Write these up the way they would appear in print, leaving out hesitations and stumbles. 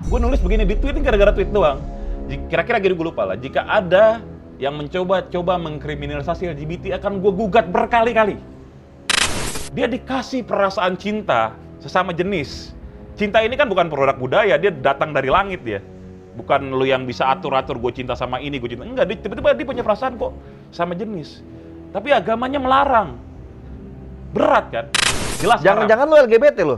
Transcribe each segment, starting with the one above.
Gue nulis begini di tweet ini gara-gara tweet doang. Kira-kira gini, gue lupa lah. Jika ada yang mencoba-coba mengkriminalisasi LGBT, akan gue gugat berkali-kali. Dia dikasih perasaan cinta sesama jenis. Cinta ini kan bukan produk budaya, dia datang dari langit ya. Bukan lu yang bisa atur-atur gue cinta sama ini, gue cinta. Enggak, tiba-tiba dia punya perasaan kok sama jenis. Tapi agamanya melarang. Berat kan? Jelas. Jangan-jangan lu LGBT lo?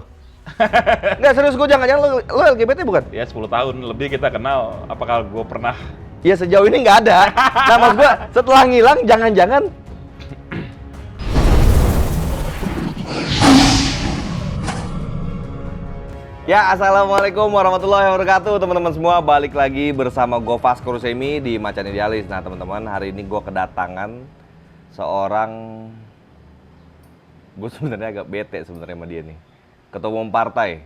Nggak, serius, gue jangan-jangan lu LGBT bukan? Ya 10 tahun lebih kita kenal, apakah gue pernah? Ya sejauh ini nggak ada. Nah maksud gue, setelah ngilang jangan-jangan. Ya, assalamualaikum warahmatullahi wabarakatuh teman-teman semua. Balik lagi bersama gue Vasco Rusemi di Macan Idealis. Nah teman-teman, hari ini gue kedatangan seorang, gue sebenarnya agak bete sebenarnya sama dia nih. Ketua Umum Partai,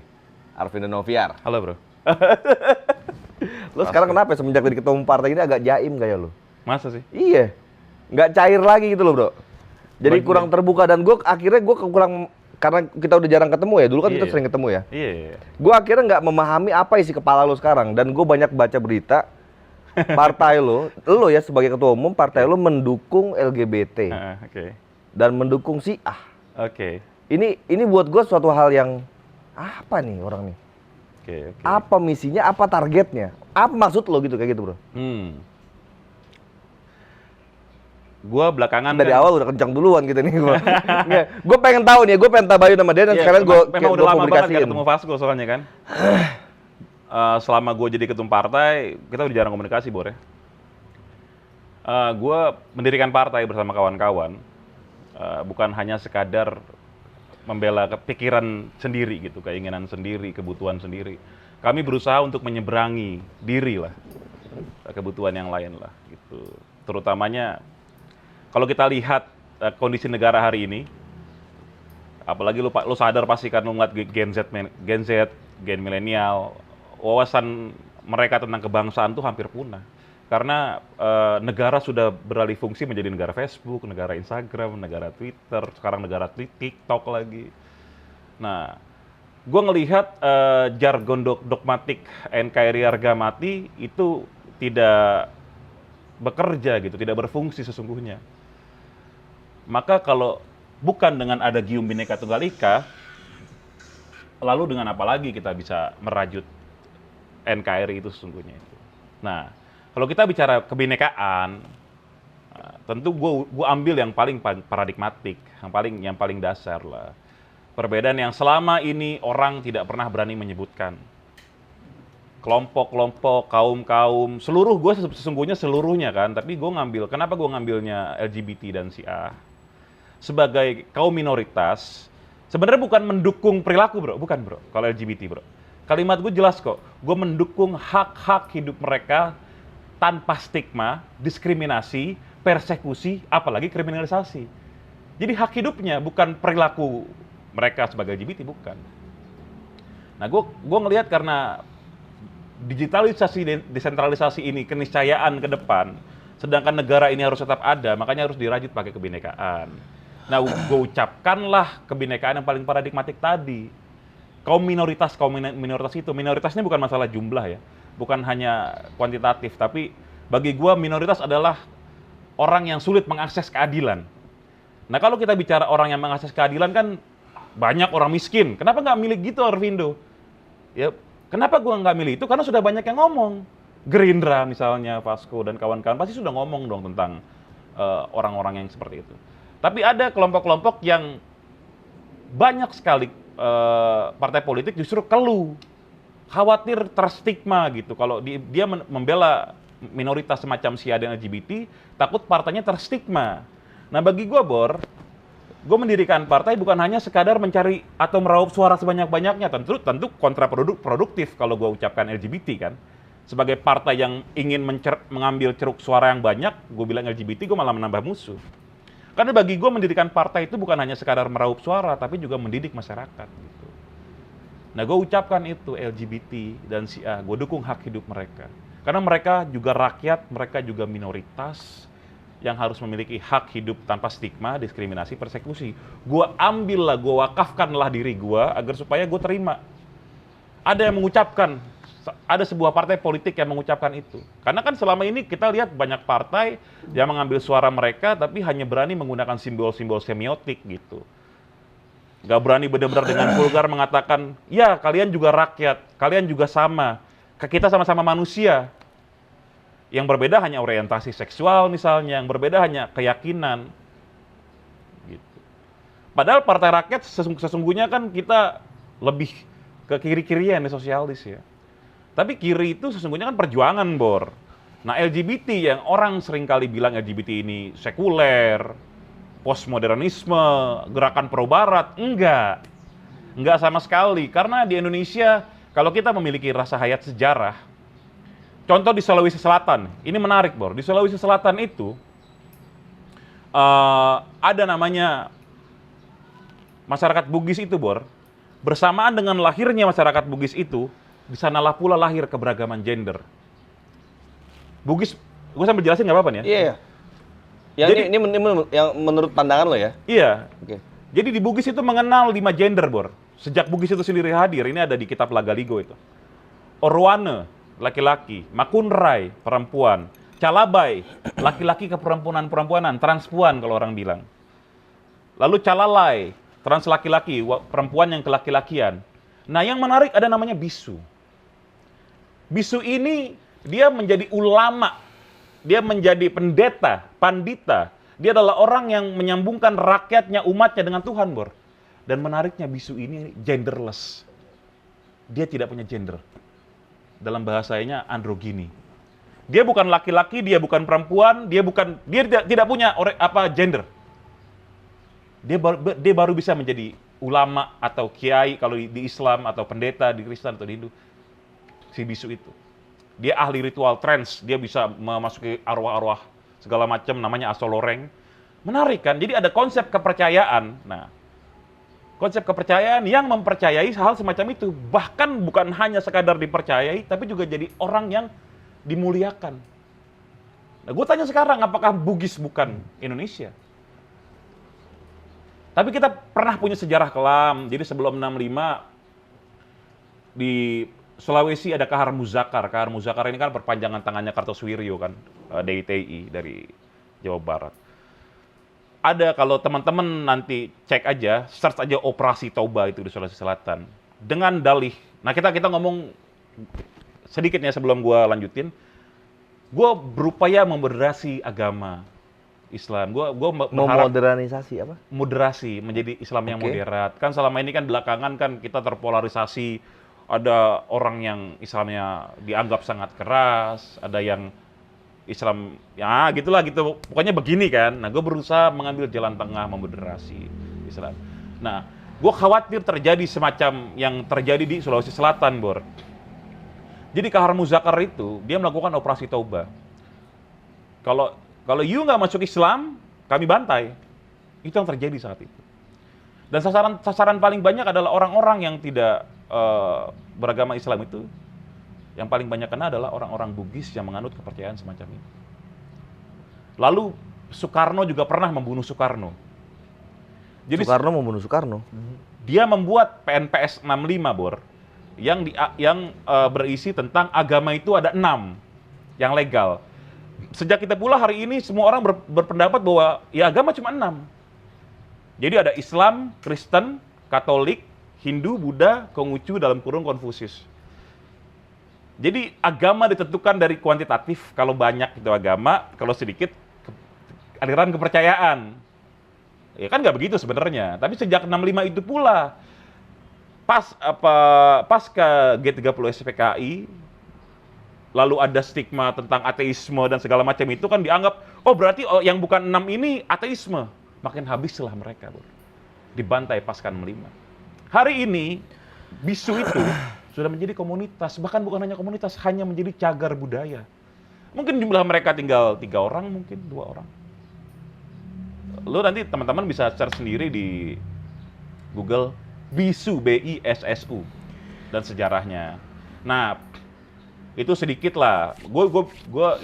Arvindo Noviar. Halo bro. Lo sekarang kenapa semenjak jadi Ketua Umum Partai ini agak jaim kayak lo? Masa sih? Iya, nggak cair lagi gitu loh bro. Jadi kurang terbuka dan gue akhirnya kurang, karena kita udah jarang ketemu ya, dulu kan kita sering ketemu ya. Iya. Gue akhirnya nggak memahami apa isi kepala lo sekarang, dan gue banyak baca berita partai lo ya sebagai ketua umum partai lo mendukung LGBT dan mendukung Syiah. Ini buat gue suatu hal yang apa nih orang nih? Apa misinya? Apa targetnya? Apa maksud lo gitu kayak gitu bro? Gua belakangan dari awal udah kencang duluan gitu nih gua. Gue pengen tahu nih, gue pengen tabayun sama dia dan sekarang gue memang udah lama banget gak ketemu Vasco soalnya kan. Selama gue jadi ketum partai, kita udah jarang komunikasi, Bor ya. Gue mendirikan partai bersama kawan-kawan, bukan hanya sekadar membela pikiran sendiri gitu, keinginan sendiri, kebutuhan sendiri. Kami berusaha untuk menyeberangi diri lah, kebutuhan yang lain lah gitu. Terutamanya kalau kita lihat kondisi negara hari ini, apalagi lu sadar pasti kan lu ngeliat Gen Z, Gen milenial, wawasan mereka tentang kebangsaan tuh hampir punah. Karena negara sudah beralih fungsi menjadi negara Facebook, negara Instagram, negara Twitter, sekarang negara TikTok lagi. Nah, gue ngelihat jargon dogmatik NKRI harga mati itu tidak bekerja gitu, tidak berfungsi sesungguhnya. Maka kalau bukan dengan ada Gium Bhinneka Tunggal Ika, lalu dengan apa lagi kita bisa merajut NKRI itu sesungguhnya itu. Nah, kalau kita bicara kebinekaan, tentu gue ambil yang paling paradigmatik, yang paling dasar lah. Perbedaan yang selama ini orang tidak pernah berani menyebutkan. Kelompok-kelompok, kaum-kaum, gue sesungguhnya seluruhnya kan, tapi kenapa gue ngambilnya LGBT dan Syiah? Sebagai kaum minoritas, sebenarnya bukan mendukung perilaku bro, bukan bro, kalau LGBT bro. Kalimat gue jelas kok, gue mendukung hak-hak hidup mereka tanpa stigma, diskriminasi, persekusi, apalagi kriminalisasi. Jadi hak hidupnya bukan perilaku mereka sebagai LGBT, bukan. Nah gue ngelihat karena digitalisasi, desentralisasi ini, keniscayaan ke depan, sedangkan negara ini harus tetap ada, makanya harus dirajut pakai kebinekaan. Nah, gue ucapkanlah kebinekaan yang paling paradigmatik tadi. Kaum minoritas itu, minoritasnya bukan masalah jumlah ya, bukan hanya kuantitatif, tapi bagi gue minoritas adalah orang yang sulit mengakses keadilan. Nah, kalau kita bicara orang yang mengakses keadilan kan banyak orang miskin. Kenapa nggak milih gitu Arvindo? Ya, kenapa gue nggak milih itu? Karena sudah banyak yang ngomong. Gerindra misalnya, Vasco dan kawan-kawan pasti sudah ngomong dong tentang orang-orang yang seperti itu. Tapi ada kelompok-kelompok yang banyak sekali partai politik justru keluh, khawatir terstigma gitu. Kalau dia membela minoritas semacam Syiah dan LGBT, takut partainya terstigma. Nah bagi gue Bor, gue mendirikan partai bukan hanya sekadar mencari atau meraup suara sebanyak-banyaknya. Tentu kontraproduktif kalau gue ucapkan LGBT kan. Sebagai partai yang ingin mengambil ceruk suara yang banyak, gue bilang LGBT, gue malah menambah musuh. Karena bagi gue mendirikan partai itu bukan hanya sekadar meraup suara, tapi juga mendidik masyarakat. Gitu. Nah gue ucapkan itu LGBT dan Syiah, gue dukung hak hidup mereka. Karena mereka juga rakyat, mereka juga minoritas yang harus memiliki hak hidup tanpa stigma, diskriminasi, persekusi. Gue ambillah, gue wakafkanlah diri gue agar supaya gue terima ada yang mengucapkan, ada sebuah partai politik yang mengucapkan itu. Karena kan selama ini kita lihat banyak partai yang mengambil suara mereka tapi hanya berani menggunakan simbol-simbol semiotik gitu. Nggak berani benar-benar dengan vulgar mengatakan, ya kalian juga rakyat, kalian juga sama, kita sama-sama manusia. Yang berbeda hanya orientasi seksual misalnya, yang berbeda hanya keyakinan. Gitu. Padahal partai rakyat sesungguhnya kan kita lebih ke kiri-kirian ya, sosialis ya. Tapi kiri itu sesungguhnya kan perjuangan, Bor. Nah, LGBT yang orang seringkali bilang LGBT ini sekuler, postmodernisme, gerakan pro-barat, enggak. Enggak sama sekali. Karena di Indonesia, kalau kita memiliki rasa hayat sejarah, contoh di Sulawesi Selatan, ini menarik, Bor. Di Sulawesi Selatan itu, ada namanya masyarakat Bugis itu, Bor. Bersamaan dengan lahirnya masyarakat Bugis itu, di sanalah pula lahir keberagaman gender. Bugis, gue sambil jelasin nggak apa-apa nih ya? Iya. Yang Jadi, ini yang menurut pandangan lo ya? Iya. Oke. Jadi di Bugis itu mengenal 5 gender, Bor. Sejak Bugis itu sendiri hadir, ini ada di kitab Lagaligo itu. Orwane, laki-laki. Makunrai, perempuan. Calabai, laki-laki keperempuanan-perempuanan. Transpuan kalau orang bilang. Lalu calalai, trans laki-laki, perempuan yang kelaki-lakian. Nah, yang menarik ada namanya bisu. Bisu ini dia menjadi ulama, dia menjadi pendeta, pandita. Dia adalah orang yang menyambungkan rakyatnya, umatnya dengan Tuhan, Bor. Dan menariknya bisu ini genderless. Dia tidak punya gender. Dalam bahasanya androgini. Dia bukan laki-laki, dia bukan perempuan, dia tidak punya gender. Dia baru bisa menjadi ulama atau kiai kalau di Islam atau pendeta di Kristen atau di Hindu. Si bisu itu. Dia ahli ritual trance, dia bisa memasuki arwah-arwah segala macam, namanya asoloreng. Menarik kan? Jadi ada konsep kepercayaan. Nah, konsep kepercayaan yang mempercayai hal semacam itu. Bahkan bukan hanya sekadar dipercayai, tapi juga jadi orang yang dimuliakan. Nah, gue tanya sekarang, apakah Bugis bukan Indonesia? Tapi kita pernah punya sejarah kelam. Jadi sebelum 65, di Sulawesi ada Kahar Muzakar. Kahar Muzakar ini kan perpanjangan tangannya Kartosuwiryo kan, DITI dari Jawa Barat. Ada, kalau teman-teman nanti cek aja, search aja Operasi Toba itu di Sulawesi Selatan. Dengan dalih, nah kita ngomong sedikitnya sebelum gua lanjutin, gua berupaya memoderasi agama Islam. Gua berharap Memodernisasi apa? moderasi menjadi Islam yang moderat. Kan selama ini kan belakangan kan kita terpolarisasi, ada orang yang Islamnya dianggap sangat keras, ada yang Islam ya gitulah gitu. Pokoknya begini kan. Nah, gue berusaha mengambil jalan tengah memoderasi Islam. Nah, gue khawatir terjadi semacam yang terjadi di Sulawesi Selatan, Bor. Jadi Kahar Muzakar itu dia melakukan operasi Tauba. Kalau you nggak masuk Islam, kami bantai. Itu yang terjadi saat itu. Dan sasaran paling banyak adalah orang-orang yang tidak beragama Islam itu. Yang paling banyak kena adalah orang-orang Bugis yang menganut kepercayaan semacam ini. Lalu Soekarno juga pernah membunuh Soekarno. Jadi Soekarno membunuh Soekarno. dia membuat PNPS 65, Bor, yang berisi tentang agama itu ada 6 yang legal. Sejak kita pula hari ini semua orang berpendapat bahwa ya agama cuma 6. Jadi ada Islam, Kristen, Katolik, Hindu, Buddha, Konghucu dalam kurung Konfusius. Jadi agama ditentukan dari kuantitatif, kalau banyak itu agama, kalau sedikit aliran kepercayaan. Ya kan nggak begitu sebenarnya. Tapi sejak 65 itu pula, pasca G30 SPKI, lalu ada stigma tentang ateisme dan segala macam itu kan dianggap, oh berarti yang bukan 6 ini ateisme. Makin habislah mereka, Bro. Dibantai pasca 65. Hari ini, bisu itu sudah menjadi komunitas, bahkan bukan hanya komunitas, hanya menjadi cagar budaya. Mungkin jumlah mereka tinggal 3 orang, mungkin 2 orang. Lu nanti teman-teman bisa search sendiri di Google, bisu, BISSU, dan sejarahnya. Nah, itu sedikit lah. Gue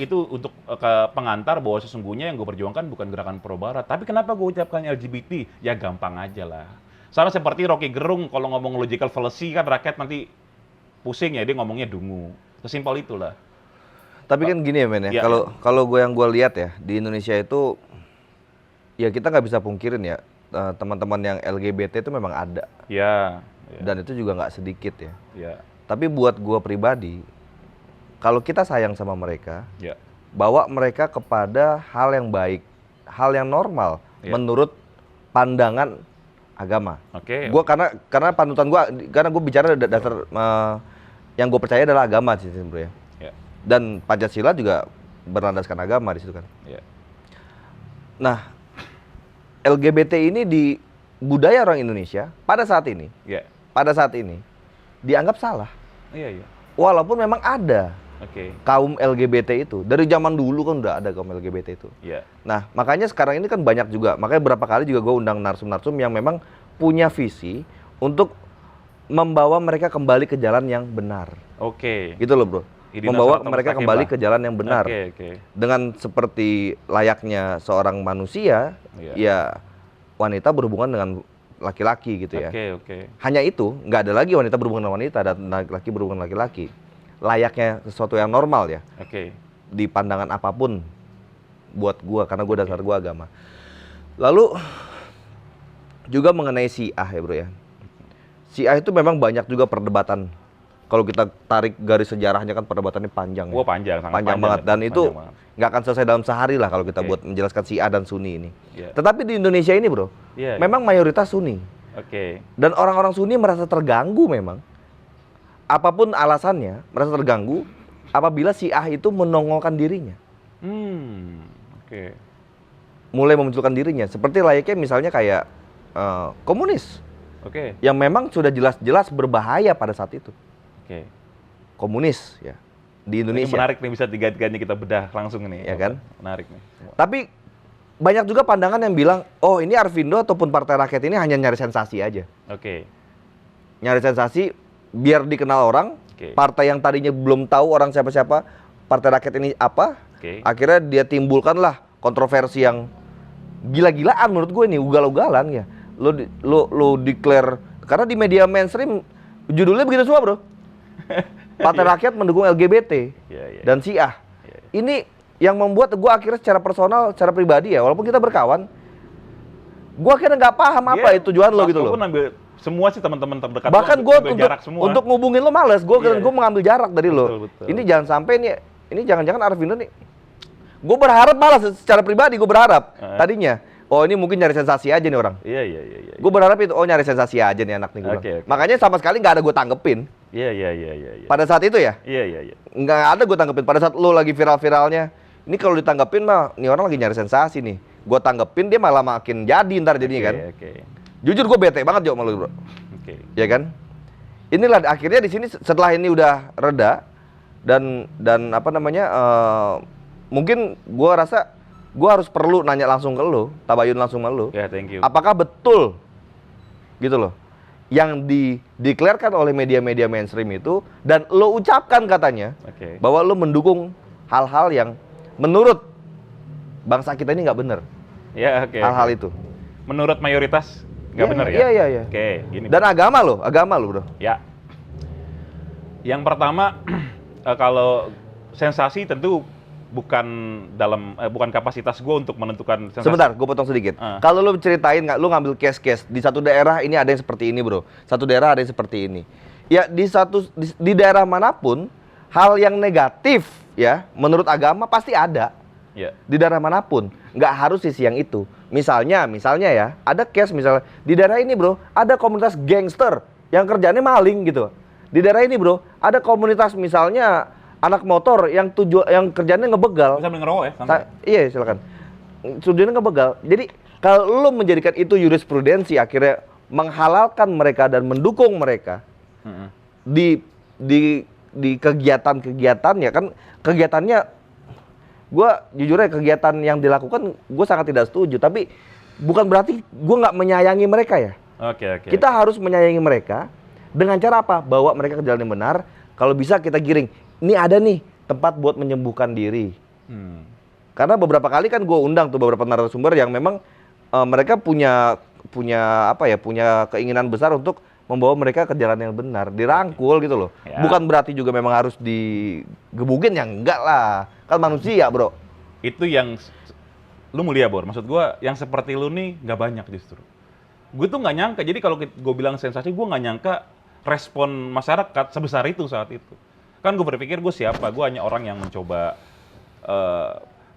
itu untuk ke pengantar bahwa sesungguhnya yang gue perjuangkan bukan gerakan pro barat. Tapi kenapa gue ucapkan LGBT? Ya gampang aja lah. Sama seperti Rocky Gerung kalau ngomong logical fallacy kan rakyat nanti pusing ya dia ngomongnya dungu. Sesimpel itulah. Tapi kan gini ya men ya, Iya, kalau gue lihat ya di Indonesia itu ya kita nggak bisa pungkirin ya teman-teman yang LGBT itu memang ada Ya. dan itu juga nggak sedikit ya. Ya. Tapi buat gue pribadi, kalau kita sayang sama mereka, Ya. bawa mereka kepada hal yang baik, hal yang normal Ya. menurut pandangan agama. Oke. Gue karena panutan gue, karena gue bicara dasar yang gue percaya adalah agama sih sebenarnya. Ya. Dan Pancasila juga berlandaskan agama di situ kan. Ya. Nah, LGBT ini di budaya orang Indonesia pada saat ini dianggap salah. Iya, iya. Walaupun memang ada Oke. kaum LGBT itu. Dari zaman dulu kan udah ada kaum LGBT itu. Iya. Nah, makanya sekarang ini kan banyak juga. Makanya berapa kali juga gue undang narsum-narsum yang memang punya visi untuk membawa mereka kembali ke jalan yang benar. Oke. Gitu loh, bro. Idina Membawa Sarata mereka Mustaqim kembali lah. ke jalan yang benar. Oke. Dengan seperti layaknya seorang manusia, Iya. ya wanita berhubungan dengan laki-laki gitu ya. Oke. Hanya itu, nggak ada lagi wanita berhubungan dengan wanita dan laki-laki berhubungan dengan laki-laki. Layaknya sesuatu yang normal ya, Oke. di pandangan apapun buat gua, karena gua dasar gua agama. Lalu juga mengenai Syiah ya bro ya. Syiah itu memang banyak juga perdebatan. Kalau kita tarik garis sejarahnya kan perdebatannya panjang. Wah, panjang, sangat Panjang banget. Dan Panjang itu banget. nggak akan selesai dalam sehari lah kalau kita Oke. buat menjelaskan Syiah dan Sunni ini. Iya. Tetapi di Indonesia ini bro, Iya. memang mayoritas Sunni. Oke. Dan orang-orang Sunni merasa terganggu memang. Apapun alasannya, merasa terganggu apabila Syiah itu menongolkan dirinya. Oke. Mulai memunculkan dirinya. Seperti layaknya misalnya kayak komunis. Oke. Yang memang sudah jelas-jelas berbahaya pada saat itu. Oke. Komunis ya. Di Ini Indonesia. menarik nih, bisa tiga-tiganya kita bedah langsung nih. Ya kan? Menarik nih. Semua. Tapi banyak juga pandangan yang bilang, oh ini Arsvindo ataupun Partai Rakyat ini hanya nyari sensasi aja. Oke. Nyari sensasi biar dikenal orang. Oke. Partai yang tadinya belum tahu orang siapa-siapa, Partai Rakyat ini apa. Oke. Akhirnya dia timbulkanlah kontroversi yang gila-gilaan menurut gue nih, ugal-ugalan ya. Lo declare, karena di media mainstream judulnya begitu semua bro. Partai Rakyat mendukung LGBT Iya. dan Syiah. Iya. Ini yang membuat gue akhirnya secara personal, secara pribadi ya, walaupun kita berkawan, gue akhirnya nggak paham apa itu tujuan lo gitu loh. Aku ngambil semua sih teman-teman terdekat. Bahkan gua gue ambil jarak semua. untuk ngubungin lo males, gue Iya. mengambil jarak dari lo. Betul. Ini jangan sampai nih, ini jangan-jangan Arsvindo nih. Gue berharap malah secara pribadi gue berharap tadinya, oh ini mungkin nyari sensasi aja nih orang. Iya. Gue berharap itu, oh nyari sensasi aja nih anak nih gue. Oke. Makanya sama sekali nggak ada gue tanggepin. Iya. Pada saat itu ya, Iya. nggak ada gue tanggepin. Pada saat lo lagi viral-viralnya, ini kalau ditanggepin mah, nih orang lagi nyari sensasi nih. Gue tanggepin dia malah makin jadi ntar jadinya kan. Oke. Jujur gue bete banget Jo sama lo bro. Oke. Ya kan? Inilah akhirnya di sini setelah ini udah reda dan apa namanya mungkin gue rasa gue harus perlu nanya langsung ke lo, tabayun langsung ke lo. Ya, thank you. Apakah betul gitu loh yang dideklarkan oleh media-media mainstream itu dan lo ucapkan katanya Oke. bahwa lo mendukung hal-hal yang menurut bangsa kita ini nggak benar. Ya, oke. Hal-hal itu. Menurut mayoritas nggak Iya, benar ya? Iya. Oke, gini. Dan agama lo bro. Ya. Yang pertama, kalau sensasi tentu bukan kapasitas gue untuk menentukan sensasi. Sebentar, gue potong sedikit. Kalau lo ceritain, lu ngambil case-case di satu daerah ini ada yang seperti ini bro, satu daerah ada yang seperti ini. Ya di daerah manapun hal yang negatif ya menurut agama pasti ada. Ya. Di daerah manapun, nggak harus sisi yang itu. Misalnya ya, ada case misalnya di daerah ini bro, ada komunitas gangster yang kerjanya maling gitu. Di daerah ini bro, ada komunitas misalnya anak motor yang kerjanya ngebegal. Bisa ngerokok ya? Santai. Iya silakan. Tujuannya ngebegal. Jadi kalau lo menjadikan itu jurisprudensi akhirnya menghalalkan mereka dan mendukung mereka di kegiatan-kegiatan ya kan kegiatannya. Gue jujur aja kegiatan yang dilakukan gue sangat tidak setuju, tapi bukan berarti gue nggak menyayangi mereka ya. Oke. Kita harus menyayangi mereka dengan cara apa? Bawa mereka ke jalan yang benar. Kalau bisa kita giring. Ini ada nih tempat buat menyembuhkan diri. Karena beberapa kali kan gue undang tuh beberapa narasumber yang memang mereka punya keinginan besar untuk membawa mereka ke jalan yang benar, dirangkul gitu loh. Ya. Bukan berarti juga memang harus digebukin, ya enggak lah. Kan manusia, Bro. Itu yang lu mulia, Bor. Maksud gua yang seperti lu nih nggak banyak justru. Gue tuh nggak nyangka. Jadi kalau gue bilang sensasi, gue nggak nyangka respon masyarakat sebesar itu saat itu. Kan gue berpikir gue siapa? Gue hanya orang yang mencoba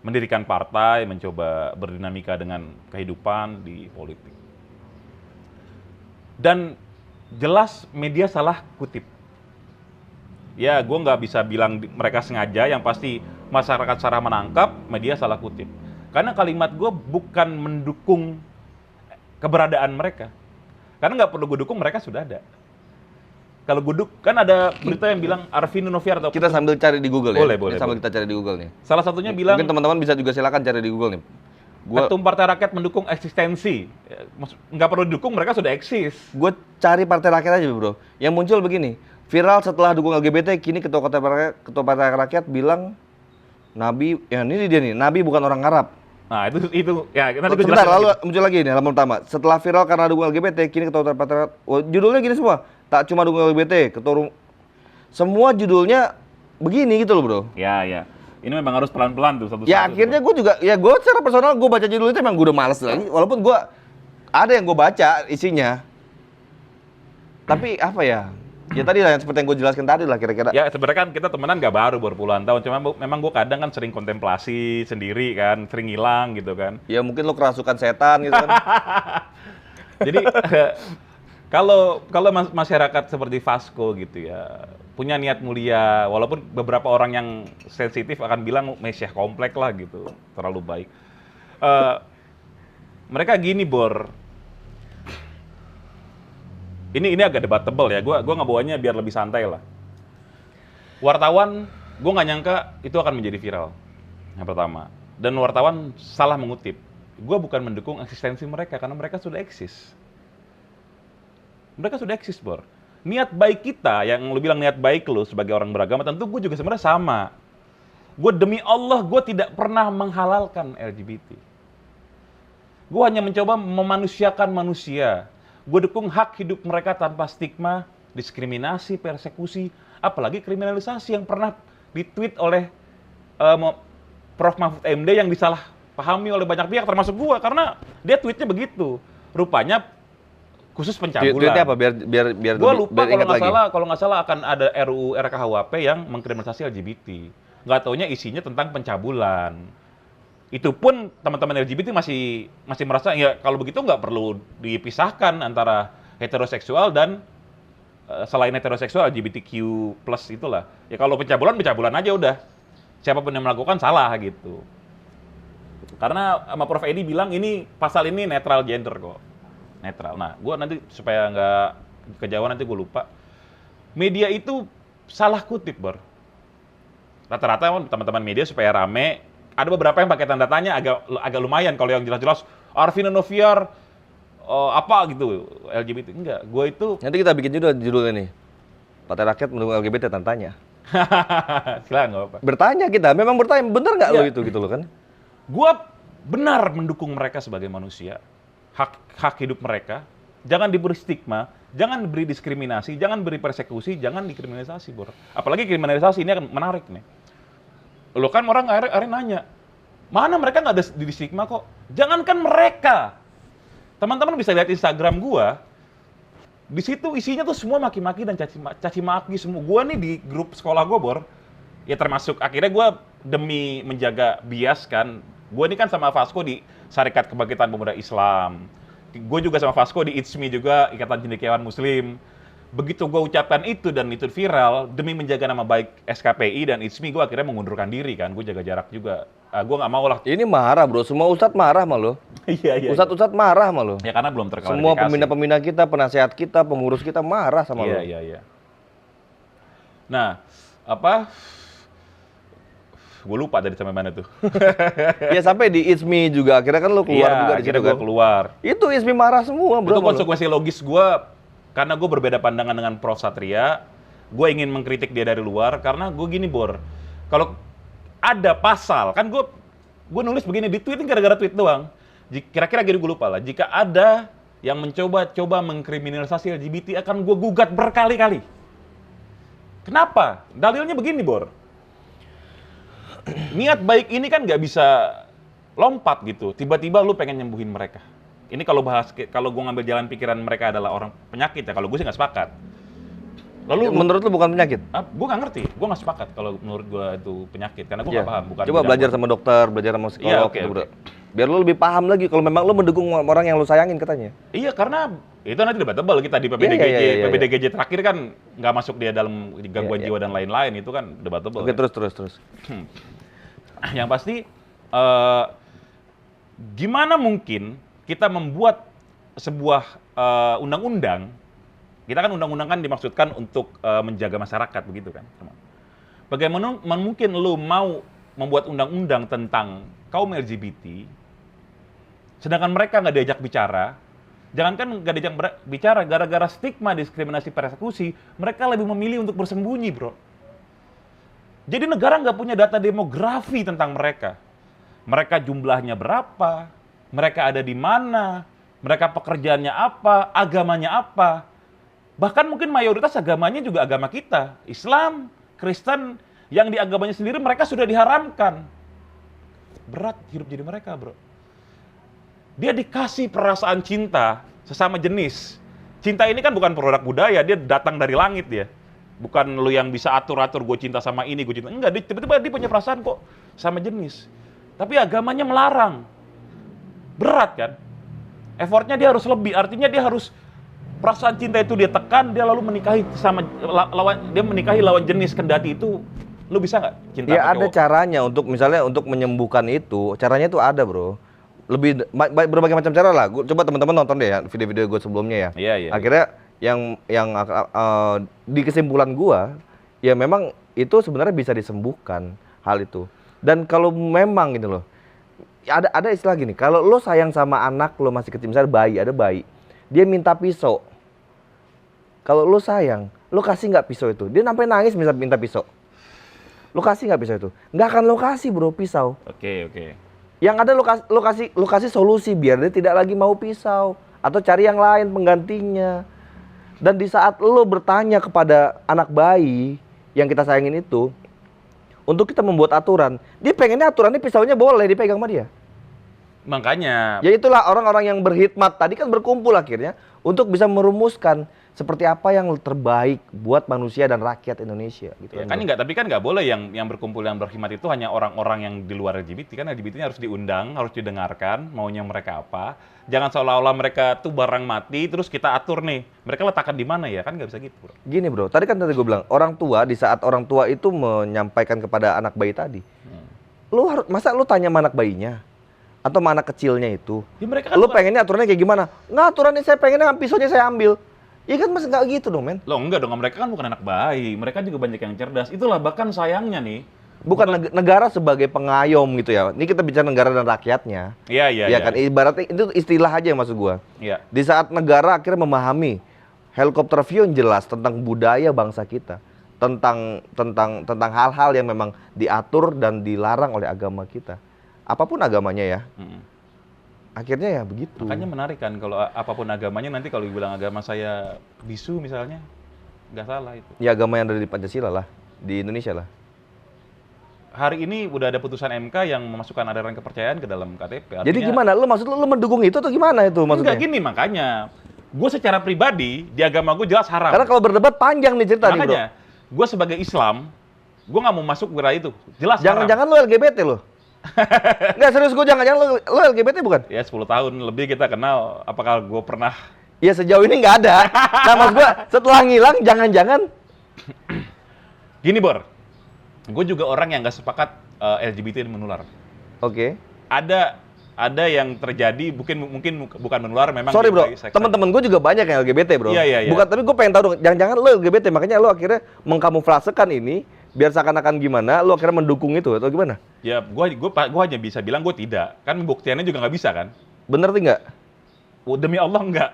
mendirikan partai, mencoba berdinamika dengan kehidupan di politik. Dan jelas media salah kutip. Ya, gue nggak bisa bilang mereka sengaja, yang pasti masyarakat salah menangkap, media salah kutip. Karena kalimat gue bukan mendukung keberadaan mereka. Karena nggak perlu gue dukung, mereka sudah ada. Kalau gue kan ada berita yang bilang Arvin Noviar atau Kita sambil cari di Google ya. Boleh. Sambil kita cari di Google nih. Salah satunya bilang Mungkin teman-teman bisa juga silakan cari di Google nih. Ketum Partai Rakyat mendukung eksistensi. Nggak perlu didukung, mereka sudah eksis. Gue cari Partai Rakyat aja, Bro. Yang muncul begini, viral setelah dukung LGBT, kini ketua Partai Rakyat bilang Nabi, ya ini dia nih, Nabi bukan orang Arab. Nah, itu ya nanti gue Sebentar, jelasin. lalu muncul lagi nih halaman pertama. Setelah viral karena dukung LGBT, kini ketua Partai Rakyat, judulnya gini semua. Tak cuma dukung LGBT, semua judulnya begini gitu loh, Bro. Ya. Ini memang harus pelan-pelan tuh satu-satu. Ya akhirnya gue juga, ya gue secara personal gue baca judul itu emang gue udah males lagi. Walaupun gue ada yang gue baca isinya. Tapi apa ya? Ya tadi lah yang seperti yang gue jelaskan tadi lah kira-kira. Ya sebenarnya kan kita temenan gak baru berpuluhan tahun. Cuma memang gue kadang kan sering kontemplasi sendiri kan, sering hilang gitu kan. Ya mungkin lo kerasukan setan gitu kan. Jadi kalau masyarakat seperti Vasco gitu ya, punya niat mulia, walaupun beberapa orang yang sensitif akan bilang Mesiah komplek lah gitu, terlalu baik. Mereka gini, Bor. Ini agak debatable ya. Gua ngebawanya biar lebih santai lah. Wartawan, gue nggak nyangka itu akan menjadi viral. Yang pertama. Dan wartawan salah mengutip. Gue bukan mendukung eksistensi mereka karena mereka sudah eksis. Mereka sudah eksis, Bor. Niat baik kita, yang lu bilang niat baik lu sebagai orang beragama, tentu gue juga sebenarnya sama. Gue demi Allah, gue tidak pernah menghalalkan LGBT. Gue hanya mencoba memanusiakan manusia. Gue dukung hak hidup mereka tanpa stigma, diskriminasi, persekusi, apalagi kriminalisasi yang pernah ditweet oleh Prof. Mahfud MD yang disalahpahami oleh banyak pihak, termasuk gue, karena dia tweetnya begitu. Rupanya khusus pencabulan. Tweetnya apa? Biar Gue lupa biar kalau nggak salah akan ada RUU RKUHP yang mengkriminalisasi LGBT. Nggak taunya isinya tentang pencabulan. Itu pun teman-teman LGBT masih merasa ya kalau begitu nggak perlu dipisahkan antara heteroseksual dan selain heteroseksual LGBTQ+ itulah. Ya kalau pencabulan aja udah. Siapapun yang melakukan salah gitu. Karena sama Prof. Edi bilang ini pasal ini netral gender kok. Netral. Nah, gue nanti supaya nggak kejauhan nanti gue lupa. Media itu salah kutip, Bor. Rata-rata teman-teman media supaya rame, ada beberapa yang pakai tanda tanya agak lumayan. Kalau yang jelas-jelas Arvin Noviar apa gitu LGBT, enggak. Gue itu nanti kita bikin judulnya nih. Partai Rakyat mendukung LGBT tanya. Silakan, nggak apa-apa. Bertanya kita, memang bertanya, bener nggak lo itu gitu lo kan? Gue benar mendukung mereka sebagai manusia. Hak hidup mereka, jangan diberi stigma, jangan diberi diskriminasi, jangan beri persekusi, jangan dikriminalisasi, Bor. Apalagi kriminalisasi ini akan menarik nih. Lo kan orang akhirnya nanya, mana mereka nggak ada di stigma kok? Jangankan mereka, teman-teman bisa lihat Instagram gua, di situ isinya tuh semua maki-maki dan caci maki semua. Gua nih di grup sekolah gua, Bor, ya termasuk akhirnya gua demi menjaga bias kan, gua ini kan sama Vasco di Syarikat Kebangkitan Pemuda Islam. Gue juga sama Vasco di ITSMI juga, Ikatan Cendekiawan Muslim. Begitu gue ucapkan itu dan itu viral, demi menjaga nama baik SKPI dan ITSMI, gue akhirnya mengundurkan diri kan. Gue jaga jarak juga. Gue nggak mau lah. Ini marah, Bro. Semua ustadz marah sama lo. Iya. Ustadz marah sama lo. Ya karena belum terklarifikasi. Semua pembina-pembina kita, penasehat kita, pengurus kita marah sama lo. Iya. Nah, apa? Gue lupa tadi sampai mana tuh. Ya sampai di ITSMI juga, akhirnya kan lo keluar juga di situ akhirnya gue kan? keluar. Itu ITSMI marah semua, Bro. Itu konsekuensi logis gue, karena gue berbeda pandangan dengan Prof. Satria. Gue ingin mengkritik dia dari luar, karena gue gini, Bor. Kalau ada pasal, kan gue nulis begini, di tweet gara-gara tweet doang. Kira-kira gini gue lupa lah, jika ada yang mencoba-coba mengkriminalisasi LGBT akan gue gugat berkali-kali. Kenapa? Dalilnya begini, Bor. Niat baik ini kan nggak bisa lompat gitu. Tiba-tiba lu pengen nyembuhin mereka. Ini kalau gue ngambil jalan pikiran mereka adalah orang penyakit ya. Kalau gue sih nggak sepakat. Lalu menurut lu bukan penyakit? Gue nggak ngerti. Gue nggak sepakat kalau menurut gue itu penyakit. Karena gue nggak paham. Bukan coba belajar sama dokter, belajar sama psikolog. Iya, oke. Biar lu lebih paham lagi kalau memang lu mendukung orang yang lu sayangin katanya. Iya, karena itu nanti debatable kita di PBDGJ terakhir kan nggak masuk dia dalam gangguan jiwa dan lain-lain, itu kan debatable. Oke, terus. Yang pasti gimana mungkin kita membuat sebuah undang-undang, kita kan undang-undang kan dimaksudkan untuk menjaga masyarakat begitu kan. Bagaimana mungkin lu mau membuat undang-undang tentang kaum LGBT, sedangkan mereka nggak diajak bicara. Jangankan nggak diajak bicara, gara-gara stigma, diskriminasi, persekusi, mereka lebih memilih untuk bersembunyi, bro. Jadi negara nggak punya data demografi tentang mereka. Mereka jumlahnya berapa, mereka ada di mana, mereka pekerjaannya apa, agamanya apa. Bahkan mungkin mayoritas agamanya juga agama kita, Islam, Kristen, yang di agamanya sendiri mereka sudah diharamkan. Berat hidup jadi mereka, bro. Dia dikasih perasaan cinta sesama jenis. Cinta ini kan bukan produk budaya, dia datang dari langit dia. Bukan lu yang bisa atur-atur, gue cinta sama ini, gue cinta. Enggak, tiba-tiba dia punya perasaan kok sama jenis. Tapi agamanya melarang. Berat kan? Effortnya dia harus lebih, artinya dia harus perasaan cinta itu dia tekan, dia lalu menikahi sama lawan jenis, kendati itu lu bisa nggak cinta sama cowok? Ya ada caranya untuk misalnya untuk menyembuhkan itu, caranya itu ada, bro. Lebih berbagai macam cara lah. Coba teman-teman nonton deh ya video-video gue sebelumnya ya. Iya. Akhirnya yang di kesimpulan gue, ya memang itu sebenarnya bisa disembuhkan hal itu. Dan kalau memang gitu loh, ada istilah gini, kalau lo sayang sama anak lo masih kecil, misalnya ada bayi, dia minta pisau. Kalau lo sayang, lo kasih nggak pisau itu? Dia sampai nangis minta pisau. Lo kasih nggak pisau itu? Nggak akan lo kasih, bro, pisau. Oke. Yang ada lo kasih solusi biar dia tidak lagi mau pisau atau cari yang lain penggantinya. Dan di saat lo bertanya kepada anak bayi yang kita sayangin itu, untuk kita membuat aturan, dia pengennya aturannya pisaunya boleh dipegang sama dia. Makanya. Ya itulah orang-orang yang berkhidmat tadi kan berkumpul akhirnya untuk bisa merumuskan seperti apa yang terbaik buat manusia dan rakyat Indonesia gitu. Ya, kan enggak, tapi kan nggak boleh yang berkumpul, yang berkhidmat itu hanya orang-orang yang di luar LGBT. Kan LGBT-nya harus diundang, harus didengarkan maunya mereka apa. Jangan seolah-olah mereka tuh barang mati terus kita atur nih. Mereka letakkan di mana ya? Kan nggak bisa gitu, bro. Gini, bro. Tadi gue bilang, orang tua di saat orang tua itu menyampaikan kepada anak bayi tadi. Masa lu tanya sama anak bayinya? Atau sama anak kecilnya itu? Ya, mereka kan lu pengennya aturannya kayak gimana? Nggak, aturannya saya pengennya pisaunya saya ambil. Iya kan, mas nggak gitu dong, men. Loh enggak dong, mereka kan bukan anak bayi. Mereka juga banyak yang cerdas. Itulah bahkan sayangnya nih. Bukan negara sebagai pengayom gitu ya. Ini kita bicara negara dan rakyatnya. Iya. Ya kan, ibaratnya itu istilah aja yang maksud gua. Iya. Di saat negara akhirnya memahami helikopter view yang jelas tentang budaya bangsa kita, tentang hal-hal yang memang diatur dan dilarang oleh agama kita. Apapun agamanya ya. Akhirnya ya begitu. Makanya menarik kan kalau apapun agamanya, nanti kalau dibilang agama saya bisu misalnya, nggak salah itu. Ya agama yang ada di Pancasila lah, di Indonesia lah. Hari ini udah ada putusan MK yang memasukkan ajaran kepercayaan ke dalam KTP. Artinya, jadi gimana? Lu mendukung itu atau gimana itu maksudnya? Enggak gini, makanya gue secara pribadi di agama gue jelas haram. Karena kalau berdebat panjang nih cerita nih, bro. Makanya gue sebagai Islam, gue nggak mau masuk wilayah itu. Jelas haram. Jangan-jangan lu LGBT lo? Nggak, serius, gue jangan-jangan lu LGBT bukan? Ya 10 tahun lebih kita kenal, apakah gue pernah? Ya sejauh ini nggak ada. Nah maksud gue setelah ngilang jangan-jangan. Gini, Bor, gue juga orang yang nggak sepakat LGBT menular. Oke. Ada yang terjadi, mungkin bukan menular, memang. Sorry, bro, teman-teman gue juga banyak yang LGBT, bro. Iya. Bukan, tapi gue pengen tahu dong, jangan-jangan lu LGBT, makanya lu akhirnya mengkamuflasekan ini biar seakan-akan gimana, lu akhirnya mendukung itu atau gimana? Ya, gue hanya bisa bilang gue tidak. Kan pembuktiannya juga nggak bisa kan? Bener nggak? Oh, demi Allah nggak.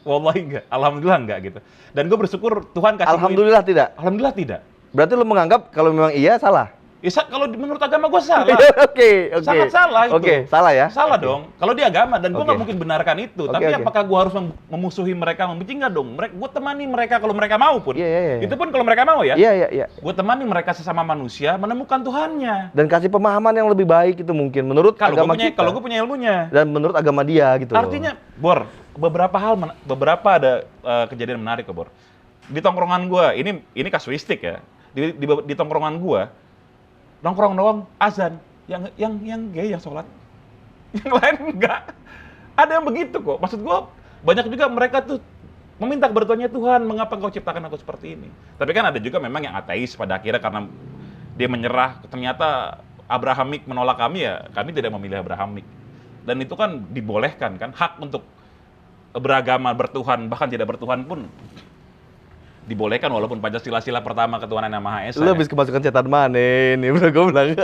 Wallahi nggak. Alhamdulillah nggak gitu. Dan gue bersyukur Tuhan kasih. Alhamdulillah tidak. Alhamdulillah tidak. Berarti lu menganggap kalau memang iya salah? Kalau menurut agama gue salah. Oke. Sangat salah itu. Oke, salah ya? Salah dong. Kalau di agama, dan gue nggak mungkin benarkan itu. Tapi Oke. apakah gue harus memusuhi mereka, membenci? Nggak dong. Gue temani mereka kalau mereka mau pun. Iya. Itu pun kalau mereka mau ya. Iya. Gue temani mereka sesama manusia menemukan Tuhannya. Dan kasih pemahaman yang lebih baik itu mungkin menurut agama kita. Kalau gue punya ilmunya. Dan menurut agama dia gitu. Artinya, Bor, beberapa ada kejadian menarik kok, Bor. Di tongkrongan gue, ini kasuistik ya. Di tongkrongan gue, nongkrong doang azan, yang gay yang sholat, yang lain enggak. Ada yang begitu kok. Maksud gue, banyak juga mereka tuh meminta kebertuhannya Tuhan, mengapa engkau ciptakan aku seperti ini. Tapi kan ada juga memang yang ateis pada akhirnya karena dia menyerah, ternyata Abrahamik menolak kami, ya kami tidak memilih Abrahamik. Dan itu kan dibolehkan kan, hak untuk beragama, bertuhan, bahkan tidak bertuhan pun dibolehkan, walaupun Pancasila sila pertama ketuhanan yang Maha Esa. Lu habis kemasukan cetan mana ini, bro, gue bilang.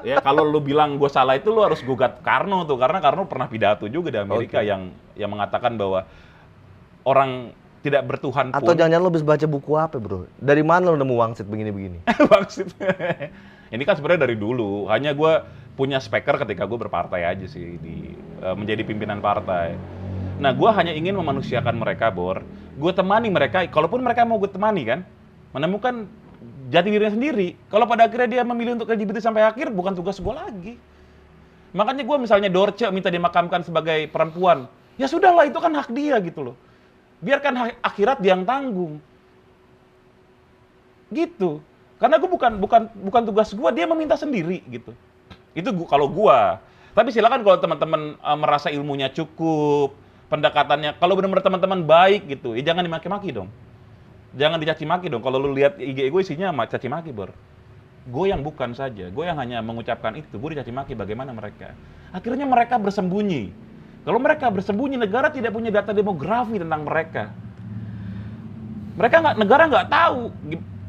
Ya kalau lu bilang gue salah itu lu harus gugat Karno tuh, karena Karno pernah pidato juga di Amerika yang mengatakan bahwa orang tidak bertuhan pun. Atau jangan-jangan lu habis baca buku apa, bro? Dari mana lu nemu wangsit begini-begini? Wangsit. Ini kan sebenarnya dari dulu, hanya gue punya speaker ketika gue berpartai aja sih, menjadi pimpinan partai. Nah, gue hanya ingin memanusiakan mereka, Bor. Gue temani mereka, kalaupun mereka mau gue temani kan, menemukan jati dirinya sendiri. Kalau pada akhirnya dia memilih untuk LGBT sampai akhir, bukan tugas gue lagi. Makanya gue misalnya Dorce minta dimakamkan sebagai perempuan, ya sudahlah, itu kan hak dia gitu loh. Biarkan akhirat dia yang tanggung. Gitu. Karena gue bukan tugas gue, dia meminta sendiri gitu. Itu kalau gue. Tapi silakan kalau teman-teman merasa ilmunya cukup, pendekatannya, kalau benar-benar teman-teman baik gitu, ya jangan dimaki-maki dong. Jangan dicaci maki dong. Kalau lu lihat IG gue isinya caci maki, Bor. Gue yang bukan saja, gue yang hanya mengucapkan itu, gue dicaci maki bagaimana mereka. Akhirnya mereka bersembunyi. Kalau mereka bersembunyi, negara tidak punya data demografi tentang mereka. Negara nggak tahu.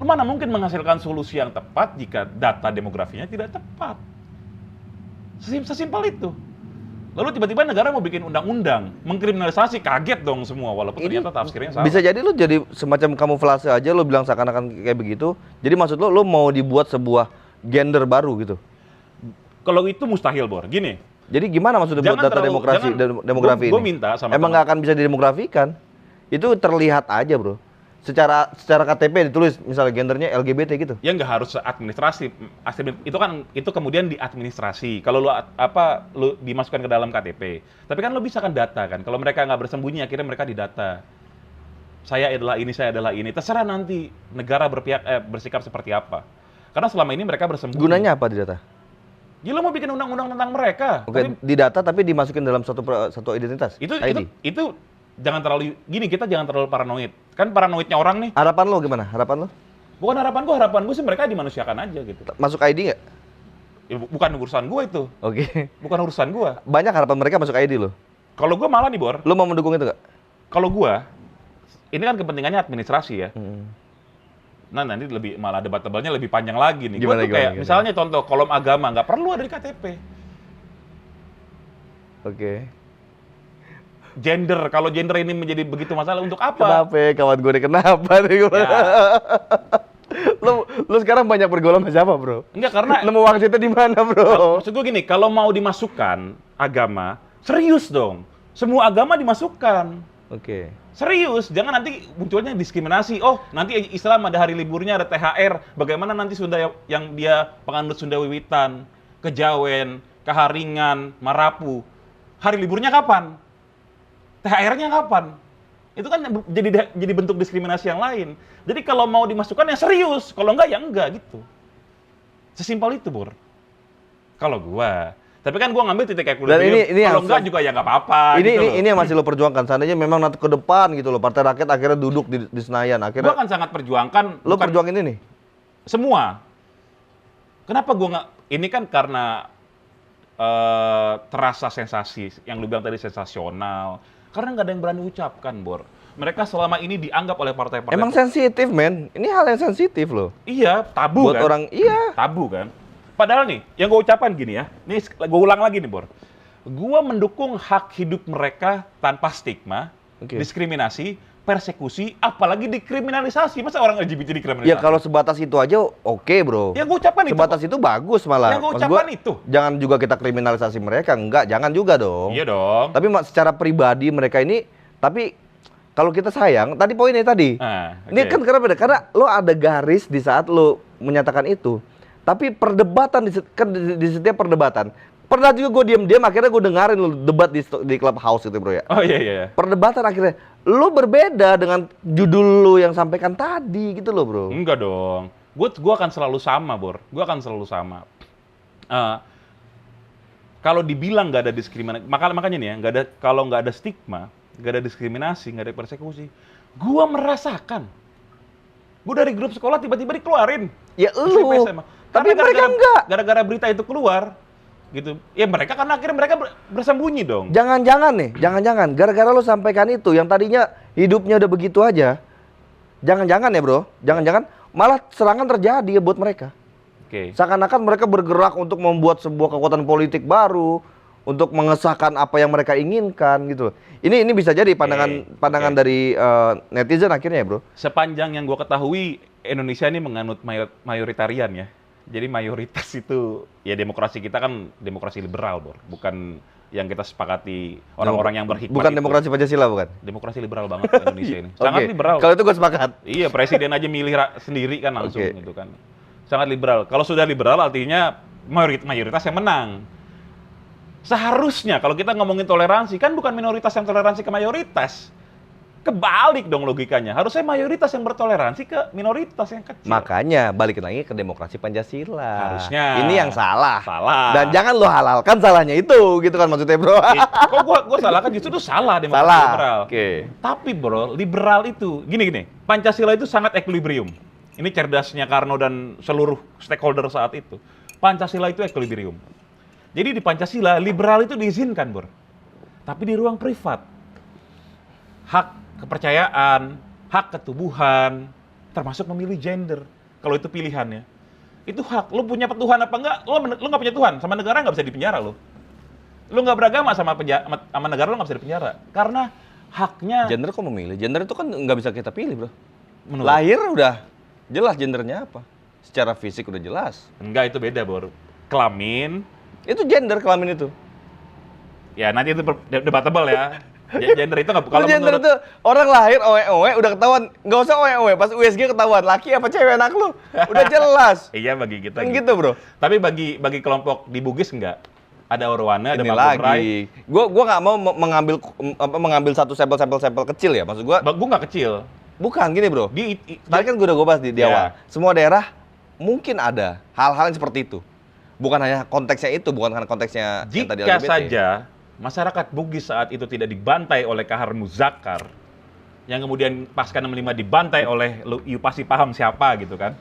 Mana mungkin menghasilkan solusi yang tepat jika data demografinya tidak tepat. Sesimpel itu. Lalu tiba-tiba negara mau bikin undang-undang, mengkriminalisasi, kaget dong semua, walaupun ternyata tafsirnya salah. Bisa jadi lu jadi semacam kamuflase aja, lu bilang seakan-akan kayak begitu. Jadi maksud lu mau dibuat sebuah gender baru gitu? Kalau itu mustahil, Bor. Gini. Jadi gimana maksudnya buat data demografi ini? Gue minta sama emang nggak akan bisa didemografikan? Itu terlihat aja, Bro. Secara KTP ditulis misalnya gendernya LGBT gitu. Ya nggak harus administrasi. Itu kemudian diadministrasi. Kalau lu dimasukkan ke dalam KTP. Tapi kan lu bisa kan data kan. Kalau mereka nggak bersembunyi, akhirnya mereka didata. Saya adalah ini. Terserah nanti negara bersikap seperti apa. Karena selama ini mereka bersembunyi. Gunanya apa di data? Ya lu mau bikin undang-undang tentang mereka. Oke, di data tapi dimasukin dalam satu identitas. Itu jangan terlalu kita jangan terlalu paranoid. Kan paranoidnya orang nih. Harapan lo gimana? Harapan lo? Bukan harapan gue sih mereka dimanusiakan aja gitu. Masuk ID nggak? Ya, bukan urusan gue itu. Oke. Bukan urusan gue. Banyak harapan mereka masuk ID lo. Kalau gue malah nih, Bor. Lo mau mendukung itu nggak? Kalau gue, ini kan kepentingannya administrasi ya. Nah, nanti malah debat-debatnya lebih panjang lagi nih. Gue tuh kayak misalnya contoh kolom agama nggak perlu ada di KTP. Oke. Kalau gender ini menjadi begitu masalah, untuk apa? Kenapa ya, kawan gue nih, kenapa nih? Ya. Lu sekarang banyak bergaul sama siapa, Bro? Enggak, karena nemu wangsitnya di mana, Bro? Maksud gue gini, kalau mau dimasukkan agama, serius dong. Semua agama dimasukkan. Oke. Serius, jangan nanti munculnya diskriminasi. Oh, nanti Islam ada hari liburnya, ada THR. Bagaimana nanti Sunda yang dia penganut Sunda Wiwitan, Kejawen, Kaharingan, Marapu. Hari liburnya kapan? THR-nya kapan? Itu kan jadi bentuk diskriminasi yang lain. Jadi kalau mau dimasukkan ya serius, kalau enggak ya enggak gitu. Sesimpel itu, Bor. Kalau gua. Tapi kan gua ngambil titik equilibrium. Kalau enggak juga ya enggak apa-apa. Ini yang masih lo perjuangkan. Seandainya memang nanti ke depan gitu loh, Partai Rakyat akhirnya duduk di Senayan. Akhirnya gua kan sangat perjuangkan. Lo perjuangin ini? Semua. Kenapa gua nggak? Ini kan karena terasa sensasi. Yang lu bilang tadi sensasional. Karena nggak ada yang berani ucapkan, Bor. Mereka selama ini dianggap oleh partai-partai. Emang sensitif, men. Ini hal yang sensitif loh. Iya, tabu buat kan? Orang, iya. Tabu kan? Padahal nih, yang gue ucapkan gini ya. Nih, gue ulang lagi nih, Bor. Gue mendukung hak hidup mereka tanpa stigma, diskriminasi, persekusi, apalagi dikriminalisasi. Masa orang LGBT dikriminalisasi? Ya kalau sebatas itu aja oke, bro. Yang gue ucapkan itu. Sebatas itu bagus malah. Yang gue Maksud ucapkan itu. Jangan juga kita kriminalisasi mereka, enggak, jangan juga dong. Iya dong. Tapi secara pribadi mereka ini, tapi kalau kita sayang, tadi poinnya tadi. Ini kan karena beda, karena lo ada garis di saat lo menyatakan itu. Tapi perdebatan di setiap perdebatan. Pernah juga gue diam-diam, akhirnya gue dengerin lo debat di Clubhouse itu, bro ya. Oh iya. Perdebatan akhirnya lo berbeda dengan judul lo yang sampaikan tadi gitu loh, bro. Enggak dong. Gue akan selalu sama, Bor. Gue akan selalu sama. Kalau dibilang nggak ada diskriminasi, makanya nih ya, kalau nggak ada stigma, nggak ada diskriminasi, nggak ada persekusi, gue merasakan. Gue dari grup sekolah tiba-tiba dikeluarin. Ya lu. Tapi mereka enggak. Gara-gara berita itu keluar, gitu. Ya mereka karena akhirnya mereka bersembunyi dong. Jangan-jangan gara-gara lo sampaikan itu yang tadinya hidupnya udah begitu aja. Jangan-jangan ya, bro. Jangan-jangan malah serangan terjadi ya buat mereka. Oke. Seakan-akan mereka bergerak untuk membuat sebuah kekuatan politik baru, untuk mengesahkan apa yang mereka inginkan gitu. Ini bisa jadi pandangan dari netizen akhirnya ya, bro. Sepanjang yang gue ketahui, Indonesia ini menganut mayoritarian ya. Jadi mayoritas itu, ya demokrasi kita kan demokrasi liberal, Bor. Bukan yang kita sepakati orang-orang yang berhikmat. Bukan demokrasi Pancasila, bukan? Demokrasi liberal banget Indonesia ini. Sangat liberal. Kalau itu gue sepakat. Iya, presiden aja milih sendiri kan langsung gitu kan. Sangat liberal. Kalau sudah liberal artinya mayoritas yang menang. Seharusnya kalau kita ngomongin toleransi, kan bukan minoritas yang toleransi ke mayoritas. Kebalik dong logikanya. Harusnya mayoritas yang bertoleransi ke minoritas yang kecil. Makanya balikin lagi ke demokrasi Pancasila. Harusnya. Ini yang salah. Salah. Dan jangan lo halalkan salahnya itu, gitu kan maksudnya, bro. Kok gua salahkan justru itu salah demokrasi liberal. Oke. Tapi bro, liberal itu gini. Pancasila itu sangat equilibrium. Ini cerdasnya Karno dan seluruh stakeholder saat itu. Pancasila itu equilibrium. Jadi di Pancasila liberal itu diizinkan, Bro. Tapi di ruang privat. Hak kepercayaan, hak ketubuhan, termasuk memilih gender. Kalau itu pilihannya. Itu hak. Lu punya Tuhan apa enggak? Lu nggak punya Tuhan. Sama negara nggak bisa dipenjara lu. Lu nggak beragama sama negara, lu nggak bisa dipenjara. Karena haknya... Gender kok memilih? Gender itu kan nggak bisa kita pilih, bro. Menurut. Lahir udah jelas gendernya apa. Secara fisik udah jelas. Enggak, itu beda, Bro. Kelamin. Itu gender kelamin itu. Ya, nanti itu debatable ya. Gender itu nggak, kalau gender menurut... itu orang lahir owe-owe udah ketahuan, nggak usah owe-owe, pas USG ketahuan laki apa cewek anak lu, udah jelas. Iya bagi kita. Kan gitu, bro. Tapi bagi kelompok di Bugis enggak. Ada Orwana, ada Ini Mangkurai. Gua nggak mau mengambil satu sampel kecil ya, maksud gua. Gua nggak kecil. Bukan gini, bro. Tadi kan gua udah bahas di awal. Semua daerah mungkin ada hal-hal yang seperti itu. Bukan hanya konteksnya itu, bukan hanya konteksnya yang tadi LGBT. Jika saja masyarakat Bugis saat itu tidak dibantai oleh Kahar Muzakar, yang kemudian pasca 65 dibantai oleh, you pasti paham siapa gitu kan.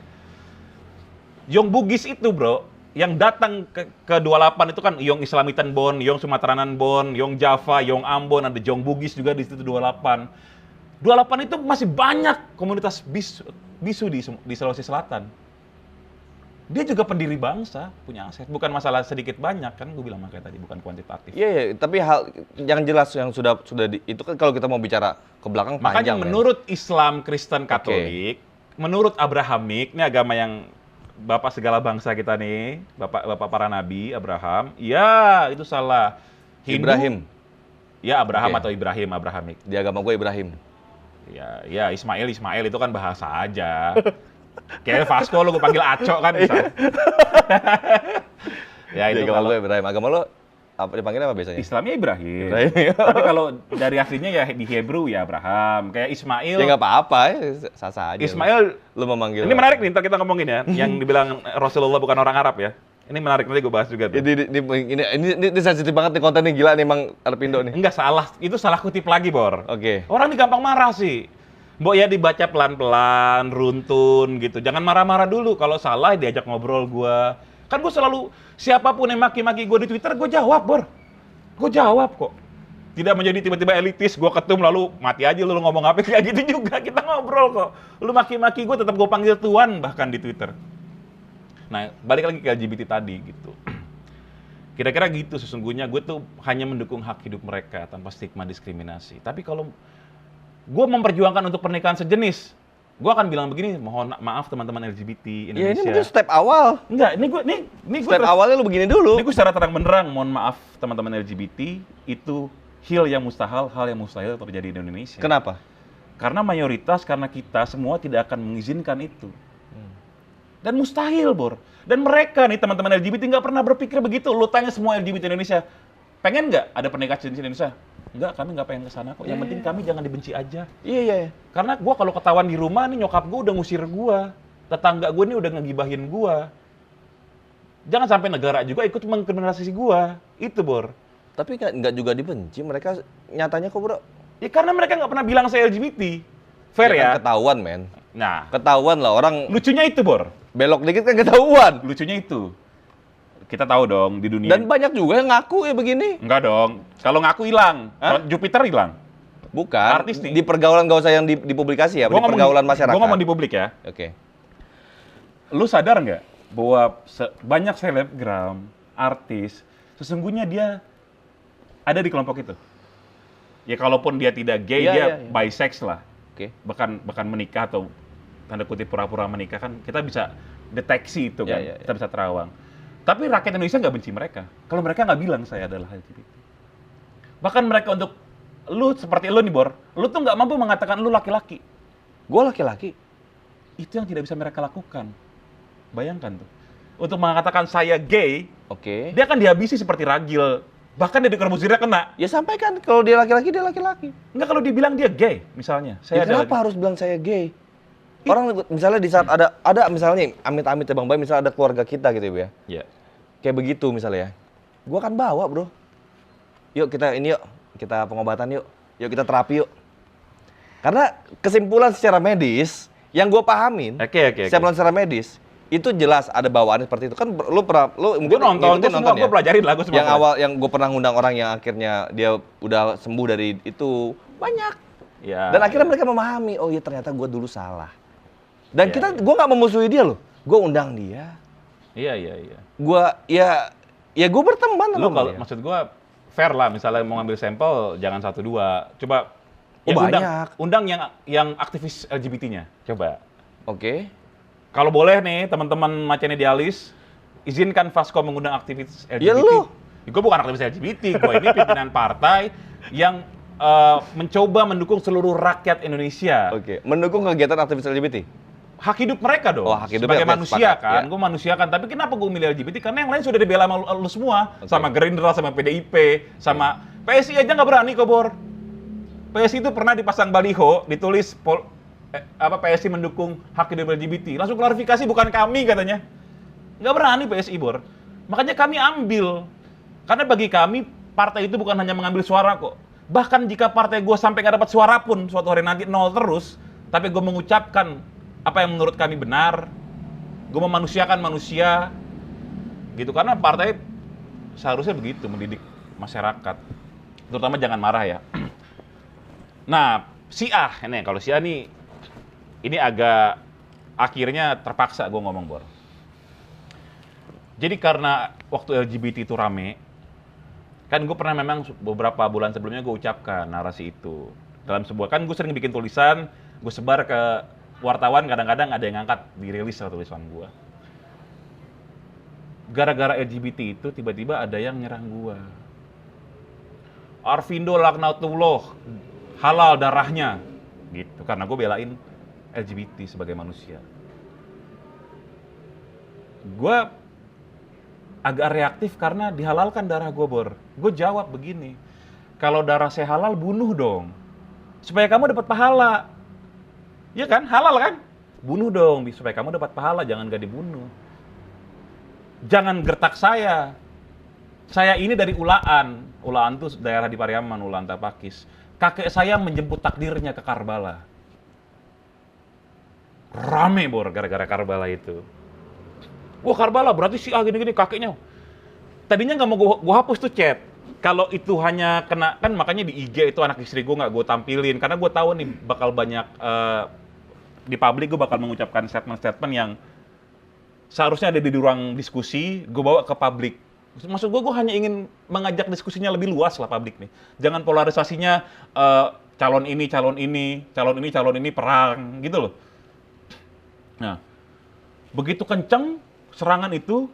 Yong Bugis itu, bro, yang datang ke 28 itu kan Yong Islamitan Bon, Yong Sumatranan Bon, Yong Java, Yong Ambon, ada Jong Bugis juga di situ 28. 28 itu masih banyak komunitas bisu di Sulawesi Selatan. Dia juga pendiri bangsa, punya aset. Bukan masalah sedikit banyak, kan gue bilang makanya tadi, bukan kuantitatif. Iya, tapi hal yang jelas yang sudah itu kan kalau kita mau bicara ke belakang panjang. Makanya menurut Islam, Kristen, Katolik, menurut Abrahamik, ini agama yang bapak segala bangsa kita nih, bapak para nabi, Abraham, ya itu salah. Hindu, Ibrahim. Ya Abraham atau Ibrahim, Abrahamik. Di agama gue Ibrahim. Ya Ismail itu kan bahasa aja. Kayak Vasco lo gue panggil Aco kan bisa. Ya itu agama gue Ibrahim. Agama lo dipanggil apa biasanya? Islamnya Ibrahim. Tapi kalau dari aslinya ya di Hebrew ya Abraham. Kayak Ismail. Ya nggak apa-apa, sah-sah aja. Ismail. Lo memanggil. Ini menarik nih, ntar kita ngomongin ya. Yang dibilang Rasulullah bukan orang Arab ya. Ini menarik, nanti gue bahas juga tuh. Ini sensitif banget nih kontennya, gila nih Mang Arpindo nih. Enggak salah, itu salah kutip lagi, Bor. Oke. Orang ini gampang marah sih. Mbok ya dibaca pelan-pelan, runtun gitu. Jangan marah-marah dulu. Kalau salah diajak ngobrol gua. Kan gua selalu, siapapun yang maki-maki gua di Twitter, gua jawab, Bor. Gua jawab kok. Tidak menjadi tiba-tiba elitis, gua ketum lalu mati aja lu ngomong apa, kayak gitu juga. Kita ngobrol kok. Lu maki-maki gua tetap gua panggil tuan bahkan di Twitter. Nah, balik lagi ke LGBT tadi gitu. Kira-kira gitu sesungguhnya, gue tuh hanya mendukung hak hidup mereka tanpa stigma diskriminasi. Tapi kalau gue memperjuangkan untuk pernikahan sejenis. Gue akan bilang begini, mohon maaf teman-teman LGBT Indonesia. Ya ini mungkin step awal. Enggak, ini gue Step awalnya lu begini dulu. Ini gue secara terang benderang, mohon maaf teman-teman LGBT, itu hal yang mustahil terjadi di Indonesia. Kenapa? Karena mayoritas, karena kita semua tidak akan mengizinkan itu. Dan mustahil, Bor. Dan mereka nih teman-teman LGBT nggak pernah berpikir begitu. Lu tanya semua LGBT Indonesia, pengen nggak ada pernikahan sejenis Indonesia? Enggak, kami nggak pengen ke sana kok. Yang penting kami jangan dibenci aja. Iya. Karena gue kalau ketahuan di rumah nih nyokap gue udah ngusir gue, tetangga gue nih udah ngegibahin gue. Jangan sampai negara juga ikut mengkriminalisasi gue, itu Bor. Tapi nggak juga dibenci, mereka nyatanya kok bro. Ya karena mereka nggak pernah bilang saya LGBT, fair ya? Kan ketahuan men. Nah, Ketahuan lah orang. lucunya itu Bor. Belok dikit kan ketahuan. Lucunya itu. Kita tahu dong di dunia. Dan banyak juga yang ngaku ya begini. Enggak dong. Kalau ngaku hilang, Jupiter hilang. Bukan. Artis nih. Di pergaulan gak usah yang di publikasi ya, di pergaulan masyarakat. Gue ngomong di publik ya. Oke. Lu sadar nggak bahwa banyak selebgram, artis, sesungguhnya dia ada di kelompok itu. Ya kalaupun dia tidak gay, Iya, dia iya. bisex lah. Oke. Bahkan menikah atau tanda kutip pura-pura menikah kan kita bisa deteksi itu kan, Iya. kita bisa terawang. Tapi rakyat Indonesia nggak benci mereka. Kalau mereka nggak bilang saya adalah LGBT. Bahkan mereka untuk lu seperti lu nih Bor, lu tuh nggak mampu mengatakan lu laki-laki. Gue laki-laki. Itu yang tidak bisa mereka lakukan. Bayangkan tuh. Untuk mengatakan saya gay, Oke. dia akan dihabisi seperti ragil. Bahkan dia di Corbuzier kena. Ya sampaikan kalau dia laki-laki dia laki-laki. Enggak kalau dia bilang dia gay misalnya. Ya kenapa harus bilang saya gay? Orang misalnya di saat ada misalnya amit-amit ya Bang Bay, misalnya ada keluarga kita gitu ya. Iya. Kayak begitu misalnya ya. Gua akan bawa, Bro. Yuk kita pengobatan yuk. Yuk kita terapi yuk. Karena kesimpulan secara medis yang gue pahamin, kesimpulan secara medis itu jelas ada bawaannya seperti itu. Kan lu mungkin nonton ya. Gue pelajarin lah, gue semua. Yang awal yang gue pernah ngundang orang yang akhirnya dia udah sembuh dari itu banyak. Ya. Dan akhirnya mereka memahami, oh iya ternyata gue dulu salah. Dan Ya, gue nggak memusuhi dia loh. Gue undang dia. Iya. Gue ya gue berteman Lu sama kalau dia. maksud gua fair lah, misalnya mau ngambil sampel jangan 1-2. Coba Oh, banyak. undang yang aktivis LGBT-nya. Coba. Oke. Kalau boleh nih teman-teman Macan Idealis, izinkan Vasco mengundang aktivis LGBT. Ya lu. Gue bukan aktivis LGBT, gue ini pimpinan partai yang mencoba mendukung seluruh rakyat Indonesia. Oke. Mendukung kegiatan aktivis LGBT. Hak hidup mereka dong. Oh, hak hidup sebagai ya, manusia sepakat, kan, ya. gue manusia kan. Tapi kenapa gue milih LGBT? Karena yang lain sudah dibela sama lu semua, Oke. sama Gerindra, sama PDIP, sama PSI aja nggak berani kok Bor. PSI itu pernah dipasang baliho, ditulis PSI mendukung hak hidup LGBT. Langsung klarifikasi bukan kami katanya. Nggak berani PSI Bor. Makanya kami ambil. Karena bagi kami partai itu bukan hanya mengambil suara kok. Bahkan jika partai gue sampai nggak dapat suara pun suatu hari nanti nol terus, tapi gue mengucapkan apa yang menurut kami benar, gue memanusiakan manusia, gitu. Karena partai seharusnya begitu, mendidik masyarakat. Terutama jangan marah ya. Nah, kalau si A nih, ini agak akhirnya terpaksa gue ngomong Bor. Jadi karena waktu LGBT itu rame, kan gue pernah memang beberapa bulan sebelumnya gue ucapkan narasi itu. Dalam sebuah, kan gue sering bikin tulisan, gue sebar ke wartawan, kadang-kadang ada yang ngangkat, dirilis tulisan gue. Gara-gara LGBT itu tiba-tiba ada yang nyerang gue. Arvindo laknatullah, halal darahnya, gitu. Karena gue belain LGBT sebagai manusia. Gue agak reaktif karena dihalalkan darah gue Bor. Gue jawab begini, kalau darah saya halal bunuh dong, supaya kamu dapat pahala. Iya kan, halal kan? Bunuh dong, supaya kamu dapat pahala, jangan gak dibunuh. Jangan gertak saya. Saya ini dari Ulaan. Ulaan itu daerah di Pariaman, Ulaan Tapakis. Kakek saya menjemput takdirnya ke Karbala. Rame Bor gara-gara Karbala itu. Wah Karbala berarti si A gini-gini kakeknya. Tadinya nggak mau gue hapus tuh chat. Kalau itu hanya kena, kan makanya di IG itu anak istri gue nggak gue tampilin. Karena gue tahu nih bakal banyak, di publik gue bakal mengucapkan statement-statement yang seharusnya ada di ruang diskusi, gue bawa ke publik. Maksud gue hanya ingin mengajak diskusinya lebih luas lah publik nih. Jangan polarisasinya calon ini perang gitu loh. Nah, begitu kenceng serangan itu,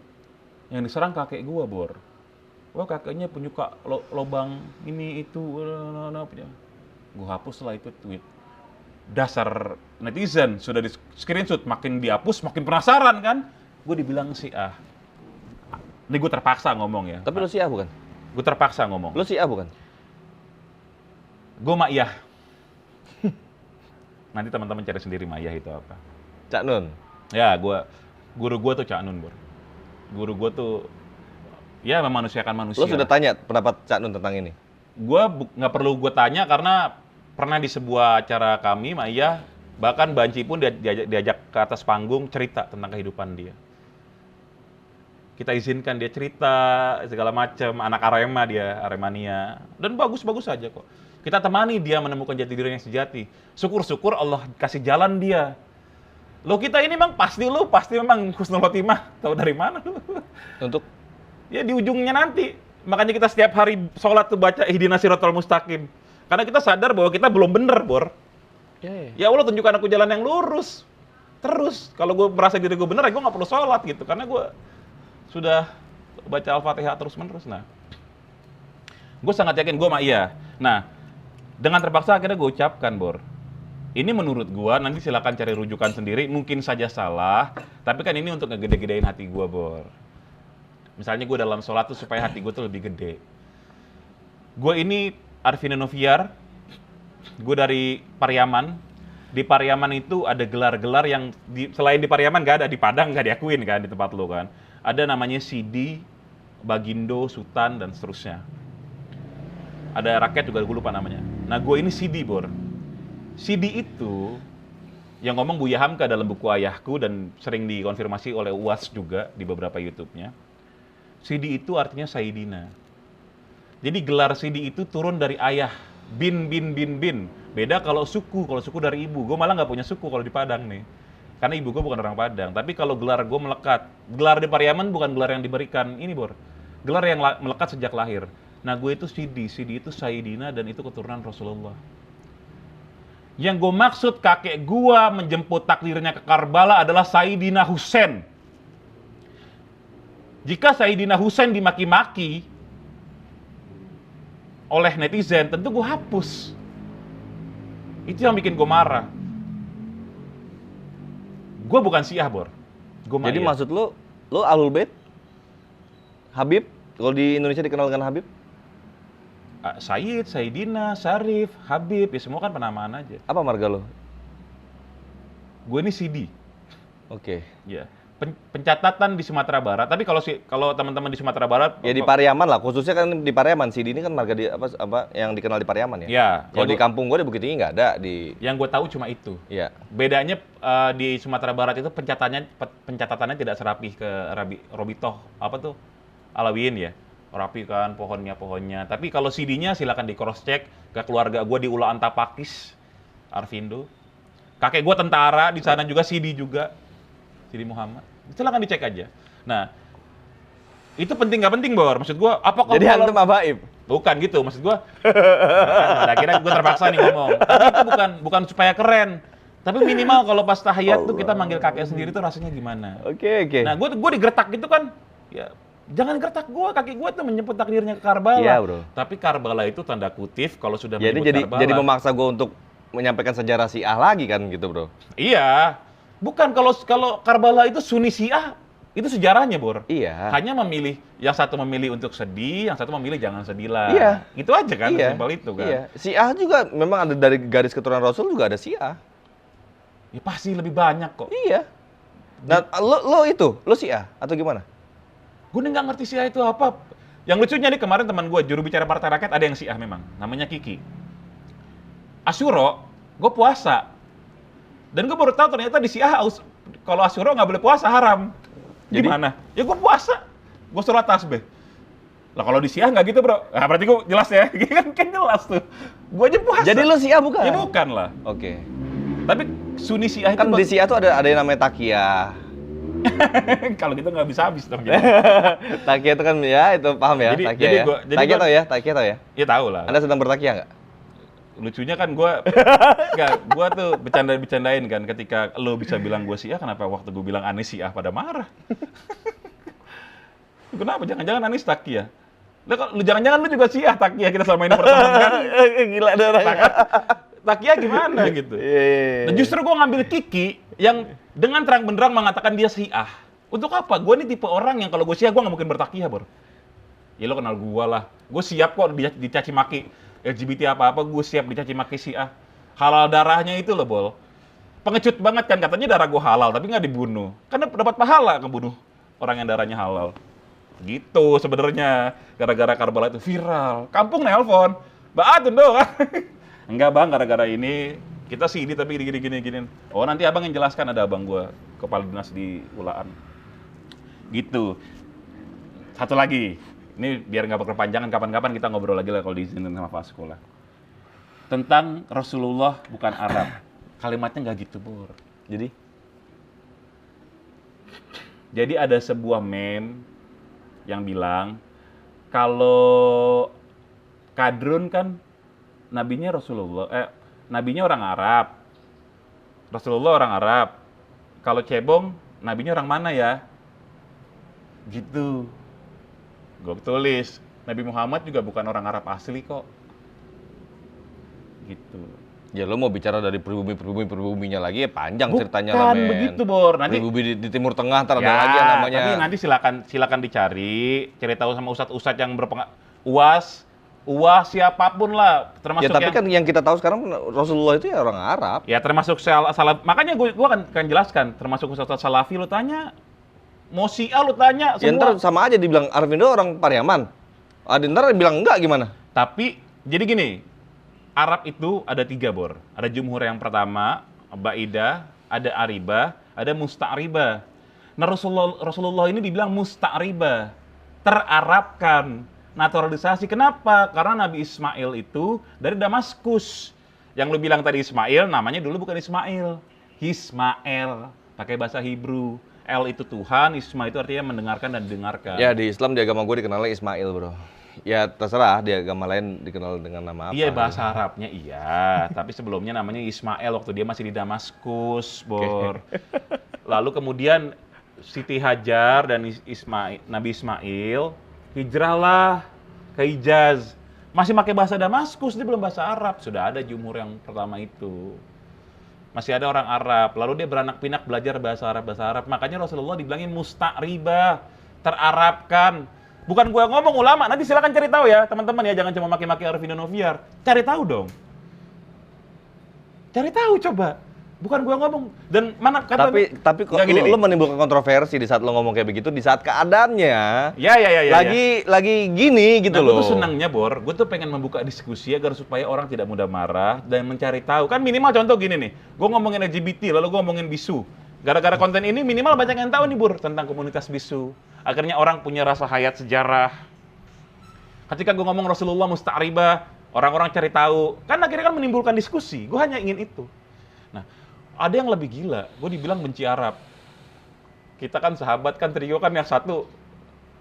yang diserang kakek gua, Bor. Wah, kakeknya penyuka lobang ini itu, gua hapus lah itu tweet. Dasar netizen sudah di screenshot, makin dihapus makin penasaran kan. Gue dibilang Syiah. Ini gue terpaksa ngomong ya. Tapi lu Syiah bukan? Gue terpaksa ngomong. Lu Syiah bukan? Gue Ma'iyah. Nanti teman-teman cari sendiri Ma'iyah itu apa. Cak Nun. Ya, guru gue tuh Cak Nun, Bor. Guru gue tuh ya memanusiakan manusia. Lu sudah tanya pendapat Cak Nun tentang ini? Gue nggak perlu gue tanya karena pernah di sebuah acara kami, Ma'iyah, bahkan Banci pun diajak ke atas panggung cerita tentang kehidupan dia. Kita izinkan dia cerita segala macam, anak Arema dia, Aremania, dan bagus-bagus aja kok. Kita temani dia menemukan jati diri yang sejati. Syukur-syukur Allah kasih jalan dia. Lo kita ini pasti memang husnul khotimah. Tahu dari mana lu? Untuk? Ya di ujungnya nanti. Makanya kita setiap hari sholat tuh baca ihdinas siratal mustaqim. Karena kita sadar bahwa kita belum bener, Bor. Ya Allah tunjukkan aku jalan yang lurus. Terus, kalau gue merasa diri gue bener, ya gue nggak perlu sholat gitu. Karena gue sudah baca Al-Fatihah terus-menerus. Nah, gue sangat yakin gue Ma'iyah. Nah, dengan terpaksa akhirnya gue ucapkan, Bor. Ini menurut gue, nanti silakan cari rujukan sendiri. Mungkin saja salah, tapi kan ini untuk ngegede-gedein hati gue, Bor. Misalnya gue dalam sholat tuh supaya hati gue tuh lebih gede. Gue ini Arvin Noviar, gue dari Pariaman. Di Pariaman itu ada gelar-gelar yang selain di Pariaman nggak ada, di Padang nggak diakuin kan di tempat lo kan. Ada namanya Sidi, Bagindo, Sultan, dan seterusnya. Ada rakyat juga gue lupa namanya. Nah gue ini Sidi, Bor. Sidi itu yang ngomong Buya Hamka dalam buku Ayahku dan sering dikonfirmasi oleh UAS juga di beberapa YouTube-nya. Sidi itu artinya Sayyidina. Jadi gelar Sidi itu turun dari ayah. Bin. Beda kalau suku dari ibu. Gue malah nggak punya suku kalau di Padang nih. Karena ibu gue bukan orang Padang. Tapi kalau gelar gue melekat. Gelar di Pariaman bukan gelar yang diberikan. Ini, Bor. Gelar yang melekat sejak lahir. Nah, gue itu Sidi. Sidi itu Sayyidina dan itu keturunan Rasulullah. Yang gue maksud kakek gue menjemput takdirnya ke Karbala adalah Sayyidina Husain. Jika Sayyidina Husain dimaki-maki oleh netizen, tentu gue hapus. Itu yang bikin gue marah. Gue bukan Syiah, Bor. Jadi maksud lu Ahlul Bait? Habib? Kalau di Indonesia dikenal dengan Habib? Sayyid, Sayyidina, Syarif, Habib, ya semua kan penamaan aja. Apa marga lo? Gue ini Sidi. Oke. Ya. Pencatatan di Sumatera Barat. Tapi kalau teman-teman di Sumatera Barat, ya di Pariaman lah, khususnya kan di Pariaman. Sidi ini kan marga di apa yang dikenal di Pariaman ya. Ya. Kalau di kampung gue di Bukit Tinggi nggak ada di. Yang gue tahu cuma itu. Iya. Bedanya di Sumatera Barat itu pencatatannya tidak serapih ke Robitoh apa tuh Alawiyin ya. Rapi kan pohonnya. Tapi kalau CD-nya silakan di cross check ke keluarga gue di Ula Antapakis, Arvindo. Kakek gue tentara di sana juga, CD juga. CD Muhammad. Silakan dicek aja. Nah, itu penting nggak penting, Bor? Maksud gue, apa kalau... Jadi antum abaib? Bukan gitu, maksud gue. Akhirnya gue terpaksa nih ngomong. Tapi itu bukan supaya keren. Tapi minimal kalau pas tahiyat tuh kita manggil kakek sendiri tuh rasanya gimana. Oke. Nah, gue digertak gitu kan, ya jangan gertak gue, kaki gue tuh menjemput takdirnya ke Karbala. Iya, Bro. Tapi Karbala itu tanda kutip kalau sudah jadi menyebut Karbala. Jadi memaksa gue untuk menyampaikan sejarah Syiah lagi kan gitu, Bro. Iya. Bukan kalau Karbala itu Sunni Syiah, itu sejarahnya, Bor. Iya. Hanya memilih, yang satu memilih untuk sedih, yang satu memilih jangan sedih lah. Iya. Itu aja kan, Iya. simpel itu kan. Iya. Syiah juga memang ada dari garis keturunan Rasul juga ada Syiah. Ya pasti lebih banyak kok. Iya. Nah, lo Syiah atau gimana? Gue nggak ngerti Syiah itu apa. Yang lucunya nih kemarin teman gue, juru bicara Partai Rakyat ada yang Syiah memang, namanya Kiki. Asyuro, gue puasa. Dan gue baru tahu ternyata di Syiah kalau Asyuro nggak boleh puasa, haram. Gimana? Ya gue puasa, gue sholat tasbih. Lah kalau di Syiah nggak gitu, Bro. Nah, berarti gue jelas ya, kan jelas tuh. Gue aja puasa. Jadi lo Syiah bukan? Ya bukan lah. Oke. Tapi Sunni Syiah Kan itu di Syiah tuh ada yang namanya Taqiyah. kalau gitu nggak bisa habis dong. Gitu. Taqiyah itu kan, ya itu paham ya, Jadi Taqiyah ya. Taqiyah Taqiyah tau ya? Ya tahu lah. Anda sedang bertaqiyah nggak? lucunya kan gue tuh bercandain kan ketika lo bisa bilang gue Syiah, kenapa waktu gue bilang Anies Syiah pada marah? Kenapa? Jangan-jangan Anies Taqiyah? Lu jangan-jangan lu juga Syiah Taqiyah, kita selama ini berteman kan? Gila ada orang. Taqiyah gimana gitu? Dan justru gue ngambil Kiki yang dengan terang benderang mengatakan dia Syiah. Untuk apa? Gue ini tipe orang yang kalau gue Syiah gue nggak mungkin bertakiyah, Bor. Ya lo kenal gue lah. Gue siap kok dicaci maki LGBT apa-apa, gue siap dicaci maki Syiah. Halal darahnya itu loh, Bol. Pengecut banget kan, katanya darah gue halal, tapi nggak dibunuh. Karena dapat pahala ngebunuh orang yang darahnya halal. Gitu sebenarnya. Gara-gara Karbala itu viral. Kampung nelpon. Mbak Atun dong. Enggak bang, gara-gara ini kita sih ini tapi gini. Oh nanti abang yang jelaskan, ada abang gue kepala dinas di Ulaan. Gitu. Satu lagi. Ini biar nggak berkepanjangan, kapan-kapan kita ngobrol lagi lah kalau diizinin sama Pak Sekolah. Tentang Rasulullah bukan Arab. Kalimatnya nggak gitu, Bor. Jadi ada sebuah meme yang bilang, kalau Kadrun kan nabinya nabinya orang Arab. Rasulullah orang Arab. Kalau Cebong, nabinya orang mana ya? Gitu. Gue tulis, Nabi Muhammad juga bukan orang Arab asli kok. Gitu. Ya lo mau bicara dari pribumi-pribuminya lagi ya panjang Bukan ceritanya lah, men. begitu, Bor. Nanti pribumi di Timur Tengah ntar ada ya, lagi yang namanya. tapi nanti silakan dicari, cari tahu sama ustadz-ustadz yang UAS siapapun lah, termasuk Ya tapi kan yang kita tahu sekarang Rasulullah itu ya orang Arab. ya termasuk salaf. Makanya gue akan jelaskan, termasuk ustadz Salafi lo tanya, mau Syiah lo tanya Ya semua. ntar sama aja dibilang Arvindo orang Pariaman. Ada ntar bilang enggak gimana? Tapi jadi gini, Arab itu ada 3, Bor. Ada jumhur yang pertama, Ba'idah, ada Aribah, ada Musta'ribah. Nah Rasulullah ini dibilang Musta'ribah, terarabkan, naturalisasi. Kenapa? Karena Nabi Ismail itu dari Damaskus. Yang lu bilang tadi Ismail, namanya dulu bukan Ismail, Hismael, pakai bahasa Hebrew. El itu Tuhan, Isma itu artinya mendengarkan dan didengarkan. Ya di Islam, di agama gue dikenalnya Ismail, bro. Ya terserah, di agama lain dikenal dengan nama apa. Iya, bahasa Arabnya iya, tapi sebelumnya namanya Ismail waktu dia masih di Damaskus, Bor. Lalu kemudian Siti Hajar dan Nabi Ismail hijrahlah ke Hijaz. Masih pakai bahasa Damaskus, dia belum bahasa Arab. Sudah ada jumhur yang pertama itu. Masih ada orang Arab, lalu dia beranak pinak belajar bahasa Arab. Makanya Rasulullah dibilangin musta'ribah, terarabkan. Bukan gua ngomong, ulama. Nanti silakan cari tahu ya, teman-teman ya, jangan cuma maki-maki Arvindo Noviar. Cari tahu dong. Cari tahu coba. Bukan gua ngomong. Dan mana kata tapi kok lu menimbulkan kontroversi di saat lo ngomong kayak begitu, di saat keadaannya ya. lagi gini gitu loh. Gue tuh senangnya, Bor. Gue tuh pengen membuka diskusi agar supaya orang tidak mudah marah dan mencari tahu. Kan minimal contoh gini nih. Gue ngomongin LGBT, lalu gue ngomongin bisu. Gara-gara konten ini minimal banyak yang tahu nih, Bor, tentang komunitas bisu. Akhirnya orang punya rasa hayat sejarah. Ketika gue ngomong Rasulullah musta'ribah, orang-orang cari tahu. Kan akhirnya kan menimbulkan diskusi. Gue hanya ingin itu. Nah, ada yang lebih gila. Gue dibilang benci Arab. Kita kan sahabat kan trio kan yang satu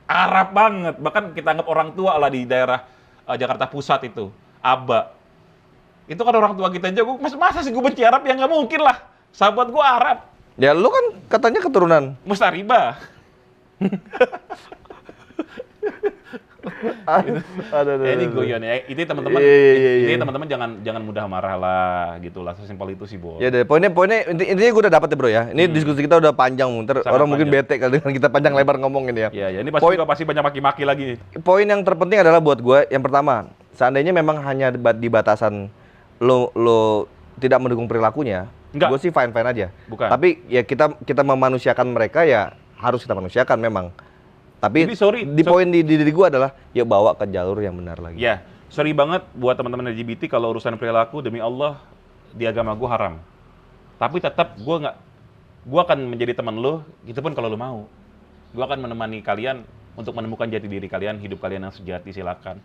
Arab banget. Bahkan kita anggap orang tua lah di daerah Jakarta Pusat itu. Aba. Itu kan orang tua kita aja. Masa sih gue benci Arab? Ya nggak mungkin lah. Sahabat gue Arab. Ya lu kan katanya keturunan Musta'ribah. Ini guyon ya. Itu teman-teman. Ini teman-teman jangan mudah marah lah, gitulah. Sesimpel itu sih, Bro. Ya deh, poinnya intinya gue udah dapat ya, Bro ya. Ini diskusi kita udah panjang, ntar orang mungkin bete kalau dengan kita panjang lebar ngomongin ya. Ya, ini pasti banyak maki-maki lagi. Poin yang terpenting adalah buat gue, yang pertama, seandainya memang hanya di batasan lo tidak mendukung perilakunya, gue sih fine-fine aja. Bukan. Tapi ya kita memanusiakan mereka ya harus kita manusiakan memang. Tapi poin di diri gue adalah ya bawa ke jalur yang benar lagi. Ya, sorry banget buat teman-teman LGBT kalau urusan perilaku, demi Allah di agama gue haram. Tapi tetap gue akan menjadi teman lo, gitu pun kalau lo mau. Gue akan menemani kalian untuk menemukan jati diri kalian, hidup kalian yang sejati, silakan.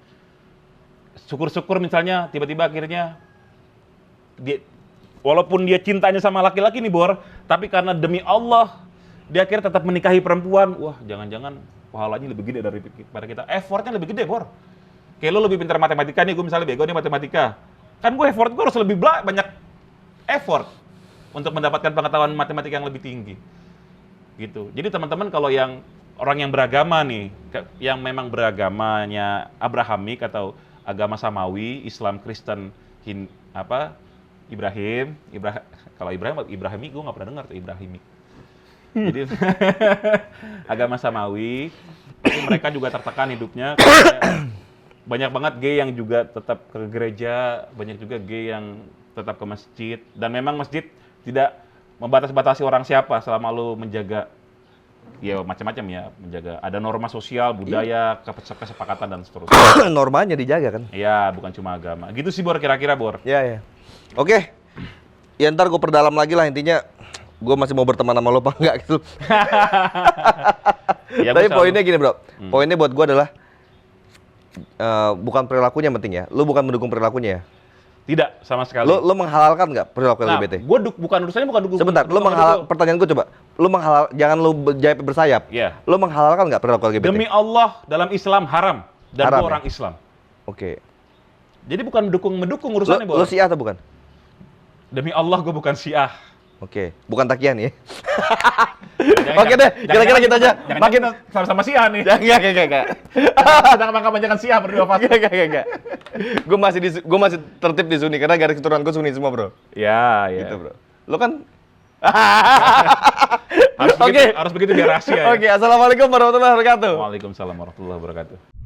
Syukur-syukur misalnya tiba-tiba akhirnya walaupun dia cintanya sama laki-laki nih, Bor, tapi karena demi Allah dia akhirnya tetap menikahi perempuan. Wah, jangan-jangan pahalanya lebih gede daripada kita. Effortnya lebih gede, Bor. Kayak lo lebih pintar matematika nih, gue misalnya bego nih matematika. Kan gue harus lebih banyak effort untuk mendapatkan pengetahuan matematik yang lebih tinggi. Gitu. Jadi teman-teman kalau yang orang yang beragama nih, yang memang beragamanya Abrahamik atau agama Samawi, Islam, Kristen, Ibrahim, kalau Ibrahimik gue nggak pernah dengar tuh Ibrahimik. Jadi agama Samawi, tapi mereka juga tertekan hidupnya. Banyak banget gay yang juga tetap ke gereja, banyak juga gay yang tetap ke masjid. Dan memang masjid tidak membatasi orang siapa selama lu menjaga ya macam-macam ya, menjaga ada norma sosial, budaya, kesepakatan dan seterusnya. Normanya dijaga kan? Iya, bukan cuma agama. Gitu sih Bor, kira-kira Bor. Iya, ya. Oke. Ya ntar gue perdalam lagi lah, intinya gue masih mau berteman sama lo apa enggak gitu. Ya, tapi poinnya gini bro, poinnya buat gue adalah bukan perilakunya yang penting ya. Lu bukan mendukung perilakunya ya? Tidak, sama sekali. Lu menghalalkan nggak perilaku LGBT? Gue urusannya bukan dukung. Sebentar, lu pertanyaan gue coba. Lu jangan lu jahit bersayap. Iya. Lu menghalalkan nggak perilaku LGBT? Demi Allah, dalam Islam haram. Dan gue orang Islam. Oke. Jadi bukan mendukung urusannya, Bor. Lu Syiah atau bukan? Demi Allah, gue bukan Syiah. Oke, bukan takian ya. Oke deh, kira-kira kita aja. Makin sama-sama Syiah nih. Enggak. Sedang kebanyakan Syiah berdua pasti. Enggak. Gue masih tertib di Sunni karena garis keturunan gue Sunni semua, bro. Ya. Gitu, bro. Lo kan harus begitu biar rahasia. Oke, assalamualaikum warahmatullahi wabarakatuh. Waalaikumsalam warahmatullahi wabarakatuh.